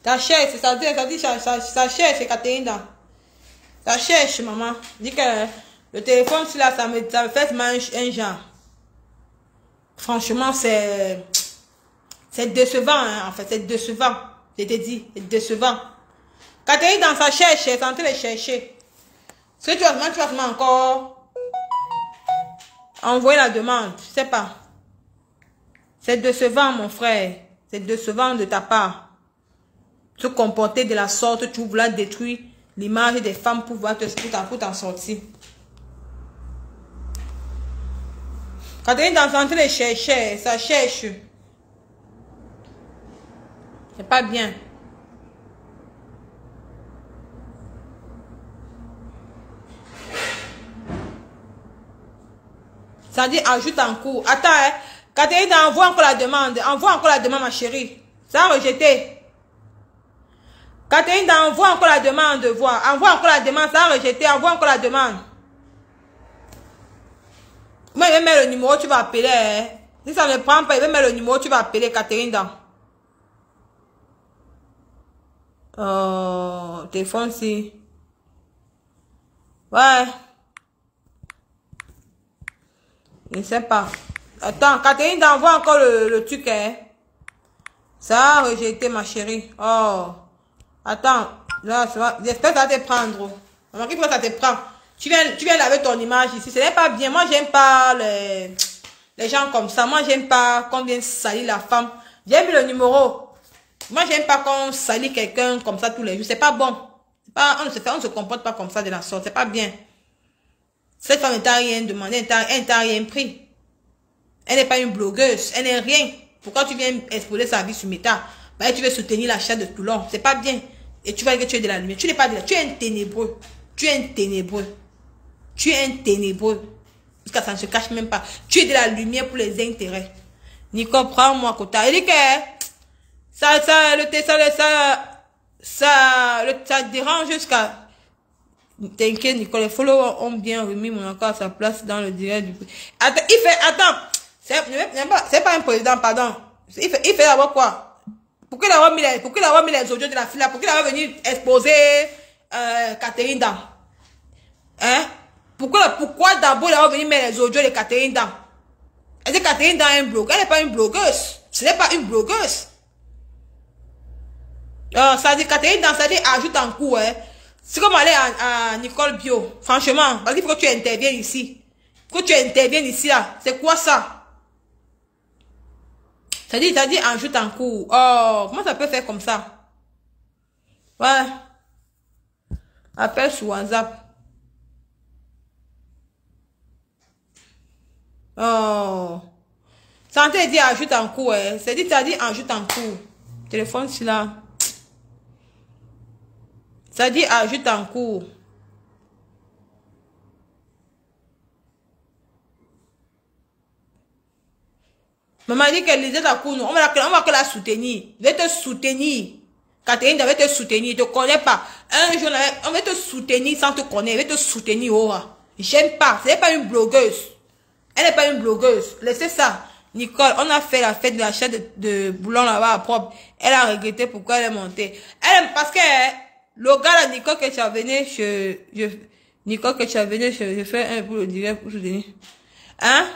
Ça cherche, ça cherche Catherine dans. Ça cherche, maman. Dis que le téléphone, là, ça me fait mal un genre. Franchement, c'est décevant, hein, en fait, c'est décevant. Je t'ai dit, c'est décevant. Catherine dans sa cherche, elle est en train de chercher. Ce que tu vas encore envoyer la demande, je sais pas. C'est décevant, mon frère. C'est décevant de ta part. Se comporter de la sorte, tu voulais détruire l'image des femmes pour t'en sortir. Catherine dans en train de chercher, ça cherche. C'est pas bien. Ça dit ajoute en cours. Attends, hein. Catherine, envoie encore la demande. Envoie encore la demande, ma chérie. Ça a rejeté. Catherine, envoie encore la demande. Envoie encore la demande. Ça a rejeté. Envoie encore la demande. Moi, je vais mettre le numéro, tu vas appeler. Hein. Si ça ne prend pas, je vais mettre le numéro, tu vas appeler Catherine dans. Oh, téléphone, si. Ouais. Je ne sais pas. Attends, Catherine, envoie encore le truc. Hein. Ça a rejeté, ma chérie. Oh. Attends. J'espère que ça va te prendre. Remarquez pourquoi ça te prend. Tu viens laver ton image ici. Ce n'est pas bien. Moi, j'aime pas les gens comme ça. Moi, j'aime pas qu'on vienne salir la femme. J'aime le numéro. Moi, j'aime pas qu'on salit quelqu'un comme ça tous les jours. C'est pas bon. On ne se comporte pas comme ça de la sorte. C'est pas bien. Cette femme ne t'a rien demandé. Elle ne t'a rien pris. Elle n'est pas une blogueuse. Elle n'est rien. Pourquoi tu viens exposer sa vie sur Meta? Bah, tu veux soutenir l'achat de Toulon. C'est pas bien. Et tu vas dire que tu es de la lumière. Tu n'es pas de la... Tu es un ténébreux. Tu es un ténébreux. Tu es un ténébreux. Parce que ça ne se cache même pas. Tu es de la lumière pour les intérêts. Nico, prends-moi Kota. Il dit que ça dérange jusqu'à... T'inquiète, Nicole, les followers ont bien remis mon accord à sa place dans le direct du... Attends, c'est pas un président, pardon. Il fait d'abord quoi? Pourquoi il a mis les audios de la fille là? Pourquoi il a venu exposer Catherine dans? Hein? Pourquoi d'abord il a venu mettre les audios de Catherine dans? Elle dit Catherine dans un blog. Elle n'est pas une blogueuse. Ce n'est pas une blogueuse. Ça dit Catherine dans, ça dit ajoute en cours. Hein. C'est comme aller à Nicole Bio. Franchement, parce qu'il faut que tu interviennes ici. Il faut que tu interviennes ici là. C'est quoi ça? Ça dit ajoute en cours. Oh, comment ça peut faire comme ça? Ouais. Appelle sur WhatsApp. Oh. Santé dit ajoute en cours. Hein. C'est dit, t'as dit ajoute en cours. Téléphone c'est là. Ça dit ajoute en cours. Maman dit qu'elle lisait ta cour. On va que la soutenir. Je vais te soutenir. Catherine va te soutenir. Je ne te connais pas. Un jour, on va te soutenir sans te connaître. Je vais te soutenir. Oh. J'aime pas. Ce n'est pas une blogueuse. Elle n'est pas une blogueuse. Laissez ça. Nicole, on a fait la fête de la chaîne de boulon là-bas à propre. Elle a regretté pourquoi elle est montée. Parce que le gars là, Nicole, que tu as venu, Nicole, que tu as venu, je fais un pour le direct pour soutenir. Hein?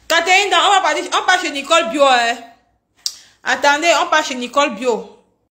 Catherine, on part chez Nicole Bio. Hein. Attendez, on part chez Nicole Bio.